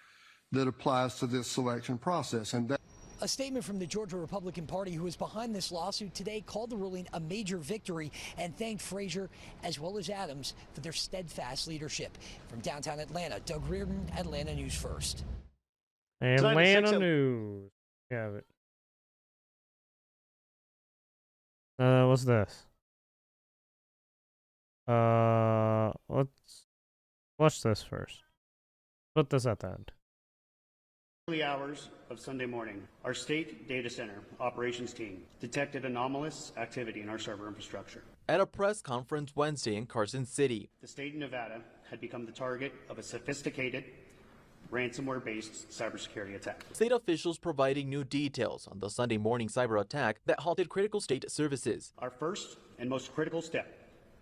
that applies to this selection process. And that
A statement from the Georgia Republican Party, who is behind this lawsuit today, called the ruling a major victory and thanked Frazier as well as Adams for their steadfast leadership. From downtown Atlanta, Doug Reardon, Atlanta News First.
Atlanta News. Yeah. What's this? Let's watch this first. Put this at the end.
Early hours of Sunday morning, our state data center operations team detected anomalous activity in our server infrastructure.
At a press conference Wednesday in Carson City,
The state of Nevada had become the target of a sophisticated ransomware-based cybersecurity attack.
state officials providing new details on the Sunday morning cyber attack that halted critical state services.
Our first and most critical step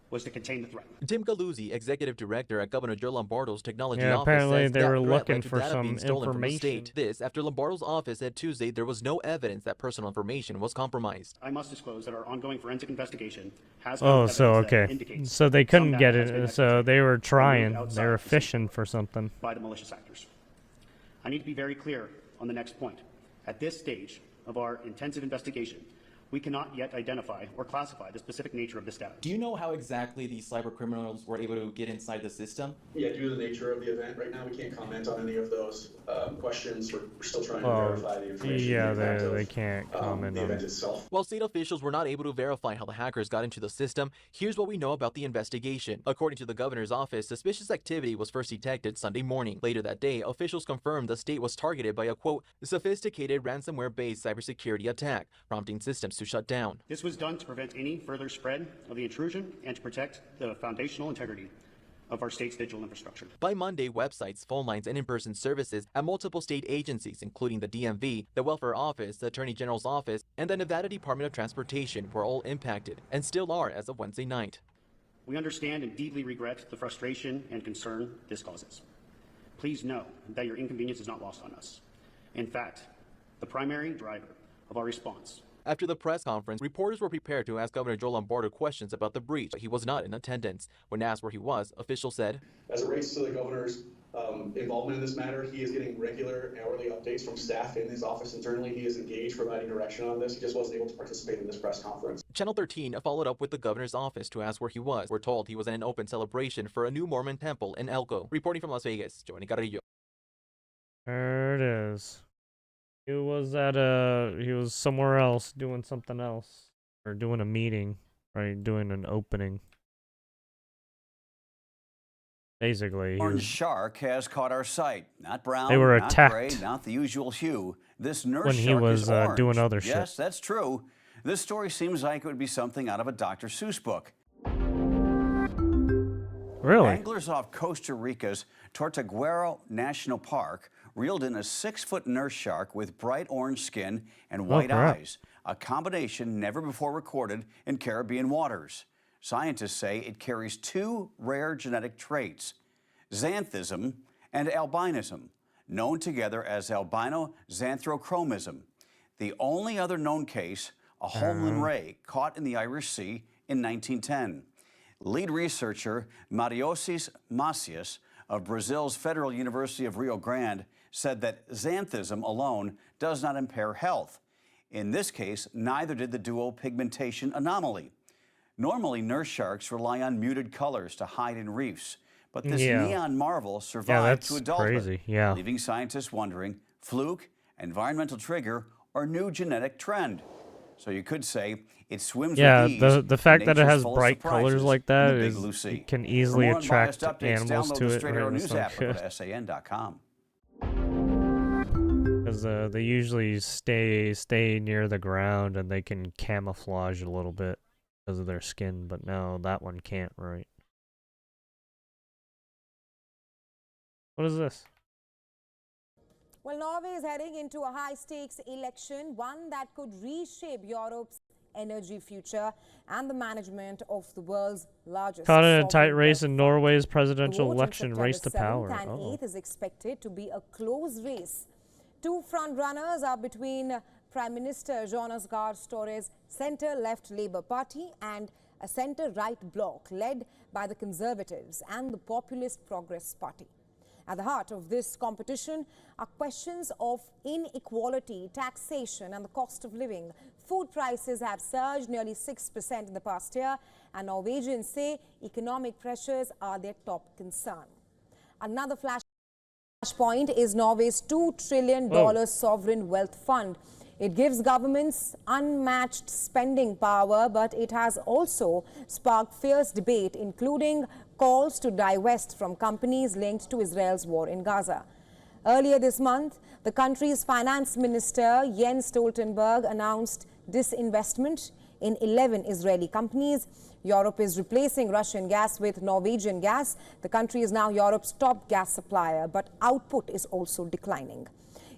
was to contain the threat.
Tim Galuzzi, executive director at Governor Joe Lombardo's technology
Yeah,
office,
apparently
says
they
that
were
threat
looking
led to
for
data
some
being stolen from the
information.
state. This after Lombardo's office said Tuesday there was no evidence that personal information was compromised.
I must disclose that our ongoing forensic investigation has
Oh,
found
so
evidence that
okay.
indicates
So they
some
couldn't
data
get
has been
it. So they were trying.
outside
They were
the state
fishing for something.
by the malicious actors. I need to be very clear on the next point. At this stage of our intensive investigation, We cannot yet identify or classify the specific nature of this data.
Do you know how exactly these cyber criminals were able to get inside the system?
Yeah, due to the nature of the event, right now we can't comment on any of those questions. We're still trying to verify the information.
Yeah,
the impact
they
of,
can't comment
the
on
event
it.
itself.
While state officials were not able to verify how the hackers got into the system, here's what we know about the investigation. According to the governor's office, suspicious activity was first detected Sunday morning. Later that day, officials confirmed the state was targeted by a, quote, sophisticated ransomware-based cybersecurity attack, prompting systems to shut down.
This was done to prevent any further spread of the intrusion and to protect the foundational integrity of our state's digital infrastructure.
By Monday, websites, phone lines, and in-person services at multiple state agencies, including the DMV, the Welfare Office, the Attorney General's Office, and the Nevada Department of Transportation were all impacted and still are as of Wednesday night.
We understand and deeply regret the frustration and concern this causes. Please know that your inconvenience is not lost on us. In fact, the primary driver of our response.
After the press conference, reporters were prepared to ask Governor Joe Lombardo questions about the breach, but he was not in attendance. When asked where he was, officials said,
As it relates to the governor's involvement in this matter, he is getting regular hourly updates from staff in his office internally. He is engaged, providing direction on this. He just wasn't able to participate in this press conference.
Channel 13 followed up with the governor's office to ask where he was. We're told he was in an open celebration for a new Mormon temple in Elko. Reporting from Las Vegas, Giovanni Carrillo.
There it is. He was he was somewhere else doing something else. Or doing a meeting, right? Doing an opening. Basically,
Orange shark has caught our sight. Not brown,
they were
not
attacked
gray, not the usual hue. This nurse
when he
shark
was
is orange.
doing other shit.
Yes, that's true. This story seems like it would be something out of a Dr. Seuss book.
Really?
Anglers off Costa Rica's Tortuguero National Park reeled in a 6-foot nurse shark with bright orange skin and white eyes, a combination never before recorded in Caribbean waters. Scientists say it carries 2 rare genetic traits, xanthism and albinism, known together as albino xanthrochromism. The only other known case, a Homeland ray caught in the Irish Sea in 1910. Lead researcher Mariosis Macias of Brazil's Federal University of Rio Grande said that xanthism alone does not impair health. In this case, neither did the dual pigmentation anomaly. Normally, nurse sharks rely on muted colors to hide in reefs, but this neon marvel survived to adulthood, leaving scientists wondering, fluke, environmental trigger, or new genetic trend. So you could say it swims with ease.
The fact that it has bright colors like that is it can easily attract animals to it. Right?
SAN.com.
Because they usually stay near the ground and they can camouflage a little bit because of their skin, but no, that one can't, right? What is this?
Well, Norway is heading into a high-stakes election, one that could reshape Europe's energy future and the management of the world's largest.
Caught in a tight race in Norway's presidential election race to power.
7th and 8th is expected to be a close race. 2 front-runners are between Prime Minister Jonas Gahr Store's centre-left Labour Party and a centre-right bloc led by the Conservatives and the Populist Progress Party. At the heart of this competition are questions of inequality, taxation and the cost of living. Food prices have surged nearly 6% in the past year, and Norwegians say economic pressures are their top concern. Another flashpoint is Norway's $2 trillion sovereign wealth fund. It gives governments unmatched spending power, but it has also sparked fierce debate, including calls to divest from companies linked to Israel's war in Gaza. Earlier this month, the country's finance minister, Jens Stoltenberg, announced disinvestment in 11 Israeli companies. Europe is replacing Russian gas with Norwegian gas. The country is now Europe's top gas supplier, but output is also declining.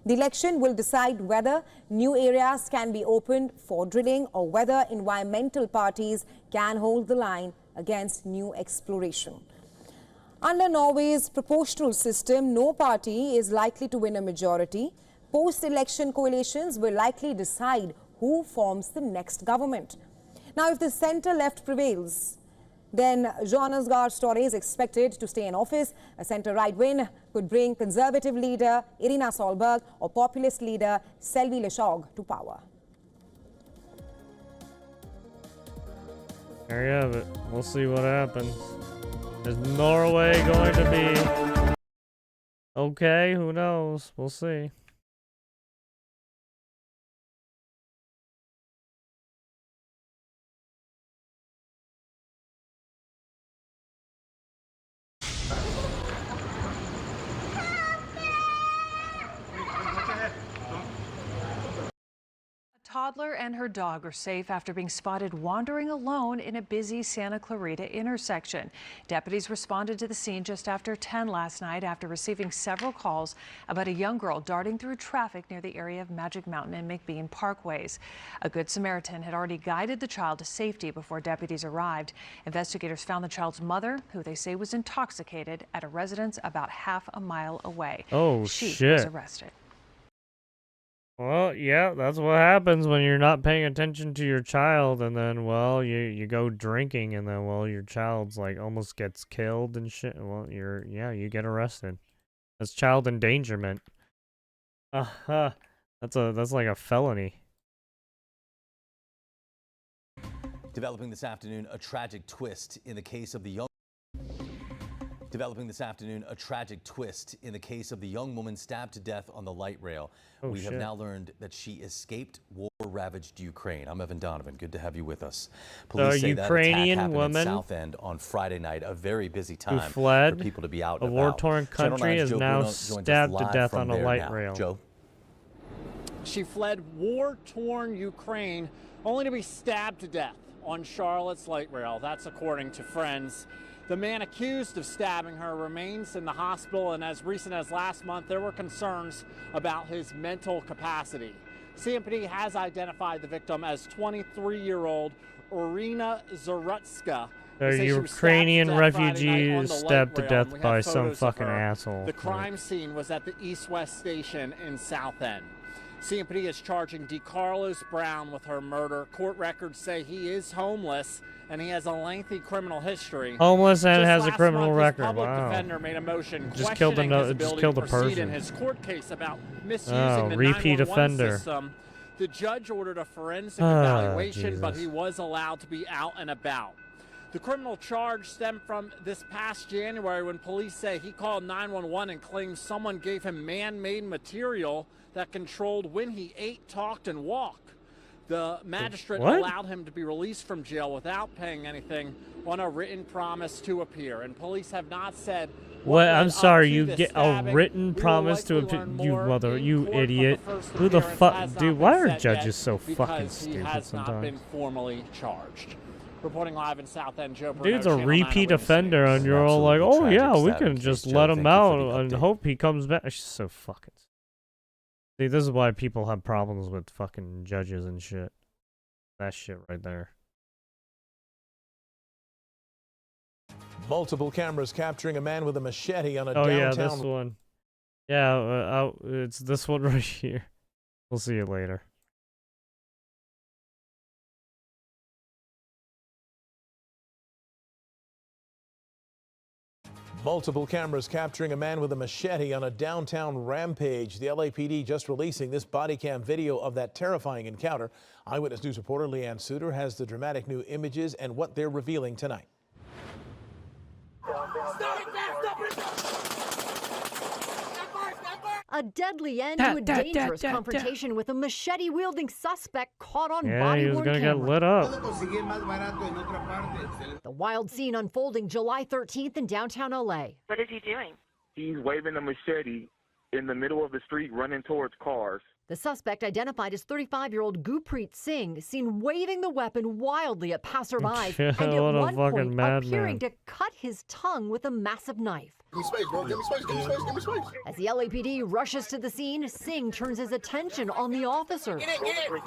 The election will decide whether new areas can be opened for drilling or whether environmental parties can hold the line against new exploration. Under Norway's proportional system, no party is likely to win a majority. Post-election coalitions will likely decide who forms the next government. Now, if the centre-left prevails, then Jonas Gahr Støre is expected to stay in office. A centre-right win could bring Conservative leader Irina Solberg or populist leader Sylvi Listhaug to power.
There you have it. We'll see what happens. Is Norway going to be okay? Who knows? We'll see.
Toddler and her dog are safe after being spotted wandering alone in a busy Santa Clarita intersection. Deputies responded to the scene just after 10 last night after receiving several calls about a young girl darting through traffic near the area of Magic Mountain and McBean Parkways. A Good Samaritan had already guided the child to safety before deputies arrived. Investigators found the child's mother, who they say was intoxicated, at a residence about half a mile away.
Oh,
she
shit.
was arrested.
Well, yeah, that's what happens when you're not paying attention to your child, and then, well, you go drinking, and then, well, your child's like almost gets killed and shit. Well, you get arrested. That's child endangerment. That's like a felony.
Developing this afternoon, a tragic twist in the case of the young. Developing this afternoon, a tragic twist in the case of the young woman stabbed to death on the light rail.
Oh,
we have
shit.
now learned that she escaped war-ravaged Ukraine. I'm Evan Donovan. Good to have you with us.
The
Police say
Ukrainian
that attack happened
woman
in South End on Friday night. A very busy
who
time
fled
for people to be out
a
and about.
war-torn
Channel
country
9's
is
Joe now
now stabbed to death on a light rail.
Joe.
She fled war-torn Ukraine only to be stabbed to death on Charlotte's light rail. That's according to friends. The man accused of stabbing her remains in the hospital, and as recent as last month, there were concerns about his mental capacity. CMPD has identified the victim as 23-year-old Irina Zarutska.
A Ukrainian refugee stabbed to death by some fucking asshole.
The crime scene was at the East-West station in South End. CMPD is charging DeCarlos Brown with her murder. Court records say he is homeless and he has a lengthy criminal history.
Homeless and
Just
has a
last
criminal
month,
record.
His public
Wow.
defender made a motion
Just killed
questioning
another-
his
just
ability
killed
to
a
proceed
person.
in his court case about misusing
Oh,
the
repeat
911
offender.
system. The judge ordered a forensic
Ah,
evaluation, but
Jesus.
he was allowed to be out and about. The criminal charge stemmed from this past January when police say he called 911 and claimed someone gave him man-made material that controlled when he ate, talked, and walked. The magistrate
What?
allowed him to be released from jail without paying anything on a written promise to appear, and police have not said
What?
led
I'm
up
sorry,
to
you
this
get a
stabbing.
written
We will
promise to
likely learn
you
more
mother,
in
you
court, but the
idiot.
first
Who the
appearance
fuck,
has not
dude?
been
Why are
set
judges
yet
so fucking
because he
stupid
has not been
sometimes?
formally charged. Reporting live in South End, Joe Bruno,
Dude's a
Channel 9
repeat
Eyewitness
offender,
News.
and you're all like,
Absolutely
"Oh yeah,
tragic
we
stabbing
can
case.
just
Joe,
let him
thank you for
out
the
and
update.
hope he comes back." It's just so fucking. See, this is why people have problems with fucking judges and shit. That shit right there.
Multiple cameras capturing a man with a machete on a
Oh yeah,
downtown.
this one. Yeah, it's this one right here. We'll see you later.
Multiple cameras capturing a man with a machete on a downtown rampage. The LAPD just releasing this body cam video of that terrifying encounter. Eyewitness News reporter Leanne Suter has the dramatic new images and what they're revealing tonight.
A deadly end to a dangerous confrontation with a machete-wielding suspect caught on
Yeah, he was
body-worn
gonna get
camera.
lit up.
The wild scene unfolding July 13th in downtown LA.
What is he doing?
He's waving a machete in the middle of the street, running towards cars.
The suspect, identified as 35-year-old Gurpreet Singh, seen waving the weapon wildly at passersby
Yeah,
and at
what a
one
fucking
point
madman.
appearing to cut his tongue with a massive knife.
Give me space, bro. Give me space. Give me space. Give me space.
As the LAPD rushes to the scene, Singh turns his attention on the officer.
Get in, bro.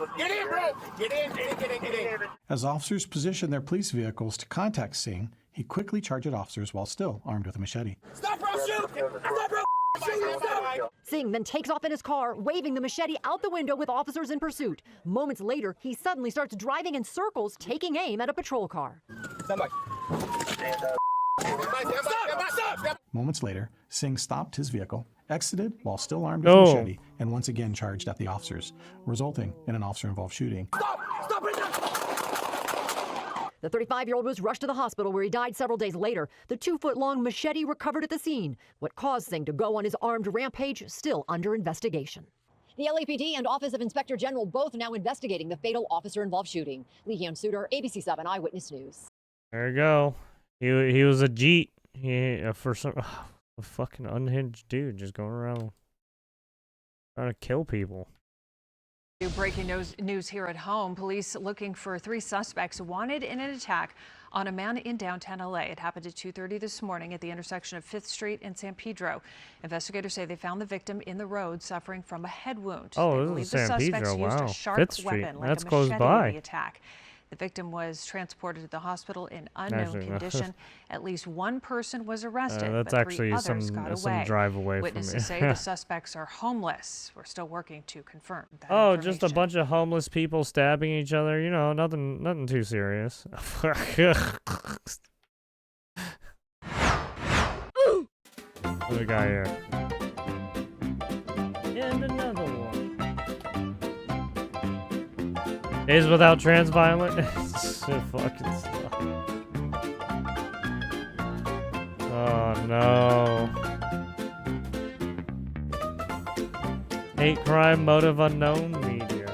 Get in.
As officers position their police vehicles to contact Singh, he quickly charged at officers while still armed with a machete.
Stop, bro. Shoot. Stop, bro.
Singh then takes off in his car, waving the machete out the window with officers in pursuit. Moments later, he suddenly starts driving in circles, taking aim at a patrol car.
Moments later, Singh stopped his vehicle, exited while still armed with
Oh.
a machete, and once again charged at the officers, resulting in an officer-involved shooting.
The 35-year-old was rushed to the hospital where he died several days later. The 2-foot-long machete recovered at the scene. What caused Singh to go on his armed rampage still under investigation. The LAPD and Office of Inspector General both now investigating the fatal officer-involved shooting. Leanne Suter, ABC 7 Eyewitness News.
There you go. He was a Jeet. For some a fucking unhinged dude just going around trying to kill people.
Breaking news here at home. Police looking for 3 suspects wanted in an attack on a man in downtown LA. It happened at 2:30 this morning at the intersection of 5th Street and San Pedro. Investigators say they found the victim in the road suffering from a head wound.
Oh,
they
this
believe
is
the
San
suspects
Pedro.
used
Wow.
a sharp
5th Street.
weapon like
That's
a
close
machete
by.
in the attack. The victim was transported to the hospital in unknown
Actually, no.
condition. At least 1 person was arrested,
That's
but 3
actually
others got away.
drive away
Witnesses
from me.
say the suspects are homeless. We're still working to confirm that.
Oh, just a bunch of homeless people stabbing each other. You know, nothing too serious. What do we got here? And another one. Days without trans violent. Shit fucking stuff. Oh no. Hate crime motive unknown media.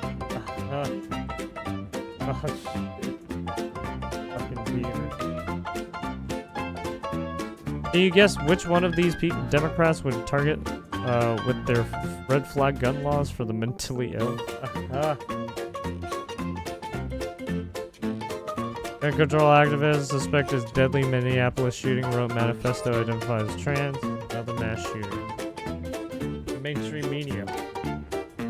Oh shit. Fucking Peter. Can you guess which one of these Democrats would target with their red flag gun laws for the mentally ill? Gun control activist suspected deadly Minneapolis shooting, wrote manifesto, identifies trans, another mass shooting. Mainstream media.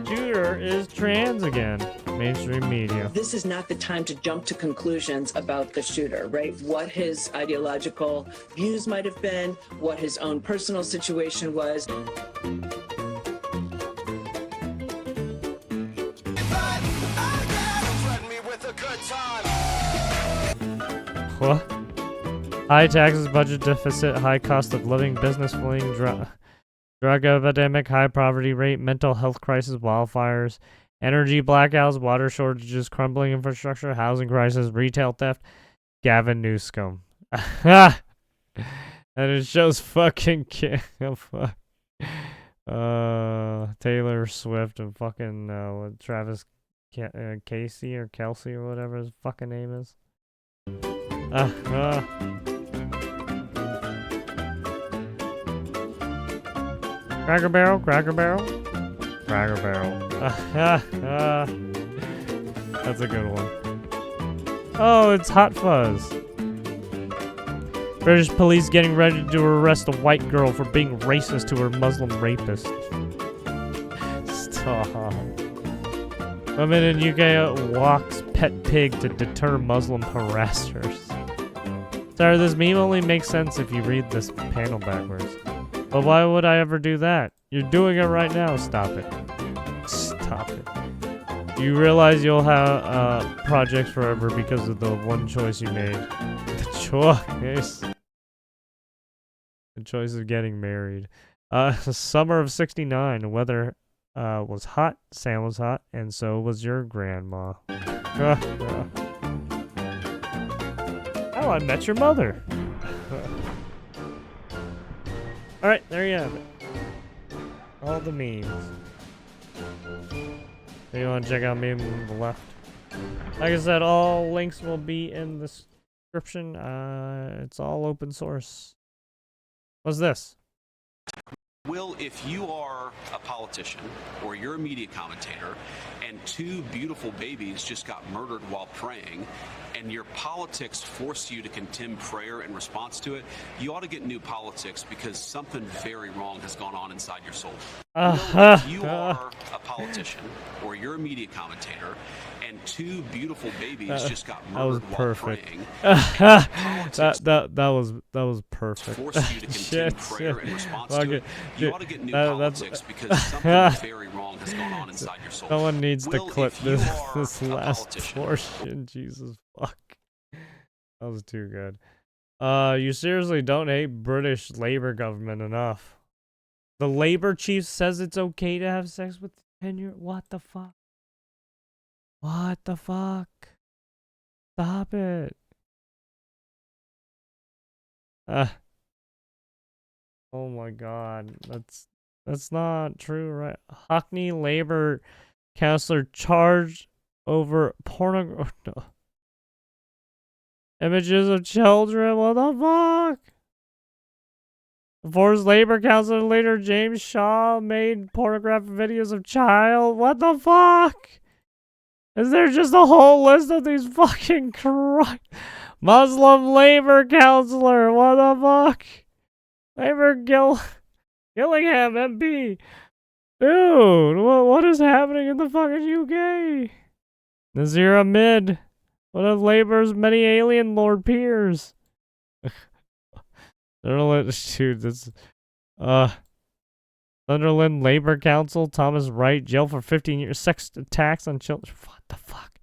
Shooter is trans again. Mainstream media.
This is not the time to jump to conclusions about the shooter, right? What his ideological views might have been, what his own personal situation was.
What? High taxes, budget deficit, high cost of living, business fleeing, drug epidemic, high poverty rate, mental health crisis, wildfires, energy blackouts, water shortages, crumbling infrastructure, housing crisis, retail theft. Gavin Newsom. And it shows fucking Taylor Swift and fucking what, Travis Casey or Kelsey or whatever his fucking name is. Cracker Barrel, Cracker Barrel, Cracker Barrel. That's a good one. Oh, it's Hot Fuzz. British police getting ready to arrest a white girl for being racist to her Muslim rapist. Stop. Woman in UK walks pet pig to deter Muslim harassers. Sorry, this meme only makes sense if you read this panel backwards. But why would I ever do that? You're doing it right now. Stop it. Stop it. You realize you'll have projects forever because of the one choice you made. The choice. The choice of getting married. Summer of '69. The weather was hot. Sam was hot. And so was your grandma. Oh, I met your mother. Alright, there you have it. All the memes. If you want to check out meme on the left. Like I said, all links will be in the description. It's all open source. What's this?
Will, if you are a politician or you're a media commentator and 2 beautiful babies just got murdered while praying and your politics force you to contemn prayer in response to it, you ought to get new politics because something very wrong has gone on inside your soul. Will, if you are a politician or you're a media commentator and 2 beautiful babies just got murdered while praying,
that was perfect.
Force you to contemn prayer in response to it. You ought to get new politics because something very wrong has gone on inside your soul.
Someone needs to clip
if
this last portion. Jesus fuck. That was too good. You seriously don't hate British Labour government enough. The Labour chief says it's okay to have sex with tenure. What the fuck? What the fuck? Stop it. Oh my god, that's not true, right? Hockney labor counselor charged over images of children. What the fuck? Forced labor counselor leader James Shaw made pornographic videos of child. What the fuck? Is there just a whole list of these fucking Muslim labor counselor? What the fuck? Labor Gillingham MP. Dude, what is happening in the fucking UK? Nazira Mid. One of Labor's many alien lord peers. Dude, this Sunderland Labor Council, Thomas Wright, jail for 15 years, sex attacks on children. What the fuck?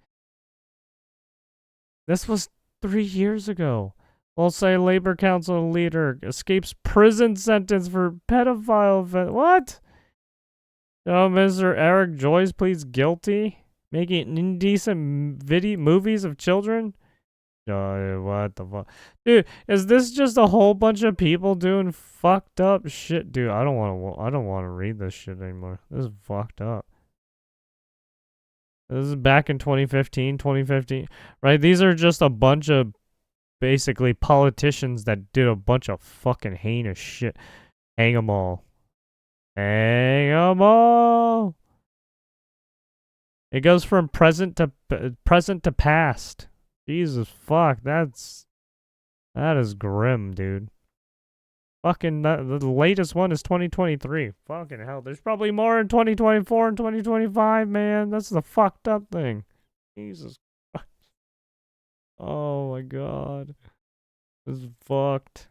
This was 3 years ago. Walsall Labor Council leader escapes prison sentence for pedophile offense. What? Oh, Mr. Eric Joyce pleads guilty, making indecent movies of children. What the fuck, dude? Is this just a whole bunch of people doing fucked up shit, dude? I don't want to read this shit anymore. This is fucked up. This is back in 2015, right? These are just a bunch of basically politicians that did a bunch of fucking heinous shit. Hang them all. Hang them all. It goes from present to past. Jesus fuck, that is grim, dude. Fucking the latest one is 2023. Fucking hell, there's probably more in 2024 and 2025, man. That's the fucked up thing. Jesus Christ. Oh my god. This is fucked.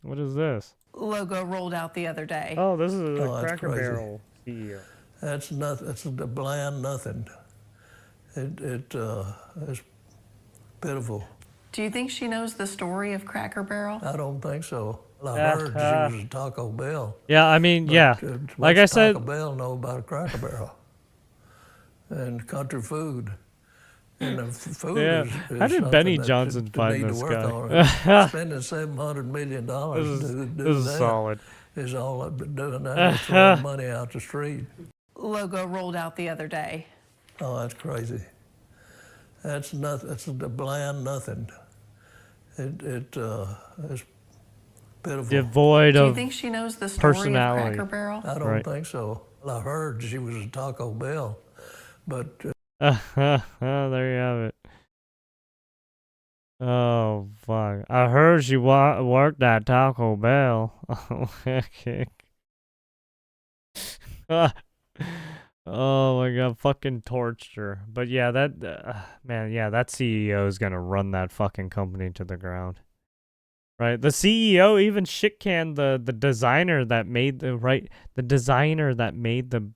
What is this?
Logo rolled out the other day.
Oh, this is a Cracker
crazy.
Barrel CEO.
That's nothing. It's a bland nothing. It's pitiful. Do you think she knows the story of Cracker Barrel?
I don't think so. I heard she was at Taco Bell.
Yeah, I mean,
But,
yeah. Like I said,
Taco Bell know about a Cracker Barrel and country food. And the food
Yeah.
is
How did
something
Benny
that
Johnson
you
find
need to
this
work
guy?
on. Spending $700 million
This
to do
is
that
solid.
is all I've been doing. That is throwing money out the street.
Logo rolled out the other day.
Oh, that's crazy. That's nothing. It's a bland nothing. It's pitiful.
Devoid
Do you
of
think she knows the story
personality.
of Cracker Barrel?
I don't
Right.
think so. I heard she was at Taco Bell, but
there you have it. Oh fuck! I heard she worked at Taco Bell. Okay. Oh my god! Fucking torched her. But yeah, that man, yeah, that CEO is gonna run that fucking company to the ground. Right? The CEO even shit canned the designer that made the designer that made the.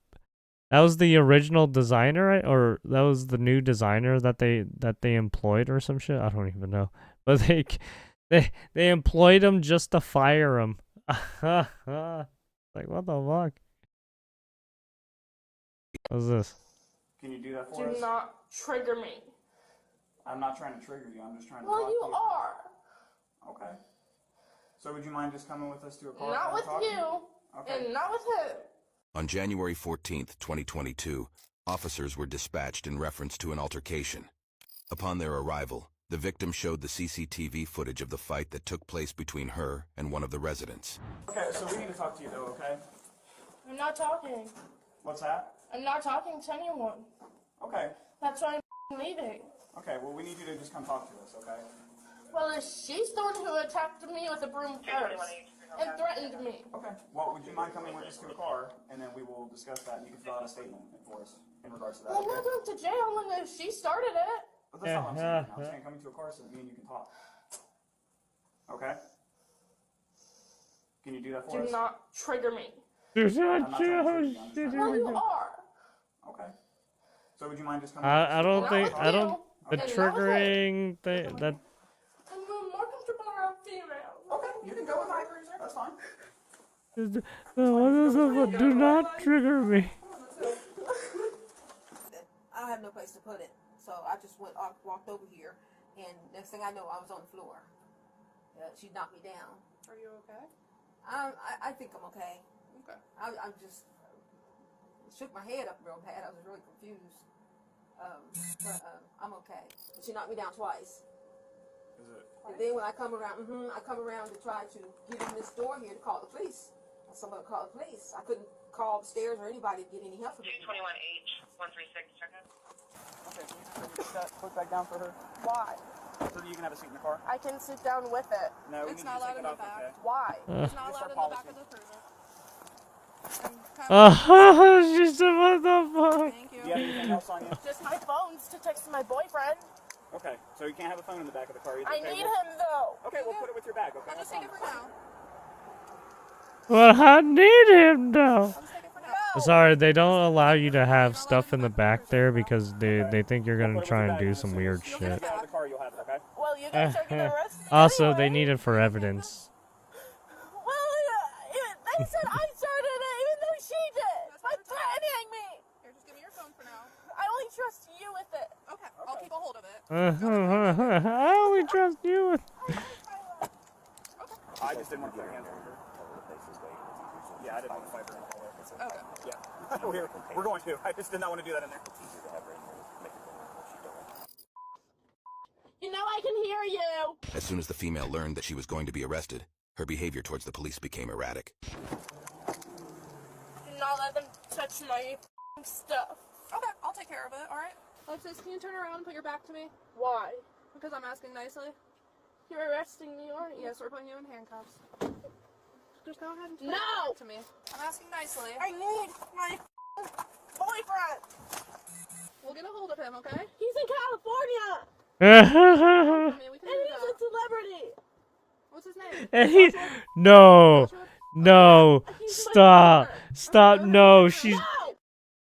That was the original designer, right? Or that was the new designer that they employed or some shit. I don't even know. But they employed him just to fire him. Like what the fuck? What's this?
Can you do that for us?
Do not trigger me.
I'm not trying to trigger you. I'm just trying to
Well,
talk
you
to you.
are.
Okay. So would you mind just coming with us to a car?
Not
and
with
talking?
you,
Okay.
and not with him.
On January 14th, 2022, officers were dispatched in reference to an altercation. Upon their arrival, the victim showed the CCTV footage of the fight that took place between her and one of the residents.
Okay, so we need to talk to you though, okay?
I'm not talking.
What's that?
I'm not talking to anyone.
Okay.
That's why I'm leaving.
Okay, well we need you to just come talk to us, okay?
Well, she's the one who attacked me with a broom first and threatened me.
Okay. Well, would you mind coming with us to a car, and then we will discuss that, and you can fill out a statement for us in regards to that.
Well, I'm
okay?
not going to jail unless she started it.
But that's not what I'm saying. I'm saying coming to a car so that me and you can talk. Okay? Can you do that for us?
Do not trigger me.
There's
I'm not trying to trigger you. I'm just trying to
Well, you
talk
are.
to you. Okay. So would you mind just coming?
I don't think
with
I don't
you,
the
and not with
triggering thing that.
I'm more comfortable around females.
Okay, you can go with my cruiser. That's fine.
Do not trigger me.
I have no place to put it, so I just walked over here, and next thing I know, I was on the floor.
She knocked me down.
Are you okay?
I think I'm okay.
Okay.
I just shook my head up real bad. I was really confused. But I'm okay. She knocked me down twice.
Is it?
And then when I come around, I come around to try to get in this door here to call the police. Someone called the police. I couldn't call upstairs or anybody to get any help from me.
221H 136, check in.
Okay, can you just put that book back down for her?
Why?
So that you can have a seat in the car?
I can sit down with it.
No, we
It's
need
not
to
allowed
take
in
it
the
off,
back.
okay?
Why? It's not
Just
allowed
our
in the back
policy.
of the cruiser.
She said, what the fuck?
Thank you.
Do you have anything else on you?
Just my phones to text my boyfriend.
Okay, so you can't have a phone in the back of the car either.
I
okay?
need him though.
Okay, we'll put it with your bag, okay?
I'll just take it for now.
Well, I need him now. Sorry, they don't allow you to have stuff in the back there because they think you're gonna try and do some weird shit.
Get out of the car, you'll have it, okay?
Well, you guys are gonna arrest me
Also,
anyway.
they need it for evidence.
Well, they said I started it, even though she did. By threatening me.
Here, just give me your phone for now.
I only trust you with it.
Okay, I'll keep a hold of it.
I only trust you.
I just didn't want to put your hands on her. Yeah, I didn't want to fight her.
Okay.
Yeah. We're going to. I just did not want to do that in there.
You know I can hear you.
As soon as the female learned that she was going to be arrested, her behavior towards the police became erratic.
Do not let them touch my stuff.
Okay, I'll take care of it, alright? Alexis, can you turn around and put your back to me?
Why?
Because I'm asking nicely.
You're arresting me, aren't you?
Yes, we're putting you in handcuffs. Just go ahead and turn
No!
your back to me. I'm asking nicely.
I need my boyfriend.
We'll get a hold of him, okay?
He's in California.
And
And he's a celebrity.
What's his name?
And he, no, stop, no, she's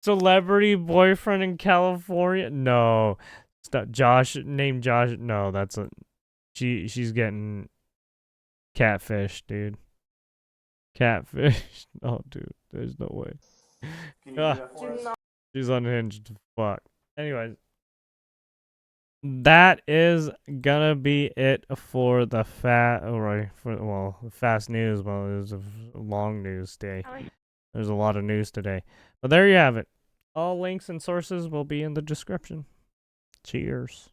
celebrity boyfriend in California. No, stop, Josh, named Josh. No, that's a, she's getting catfish, dude. Catfish. Oh, dude, there's no way.
Can you do that for us?
She's unhinged. Fuck. Anyways. That is gonna be it for the fast news. Well, it was a long news day. There's a lot of news today. But there you have it. All links and sources will be in the description. Cheers.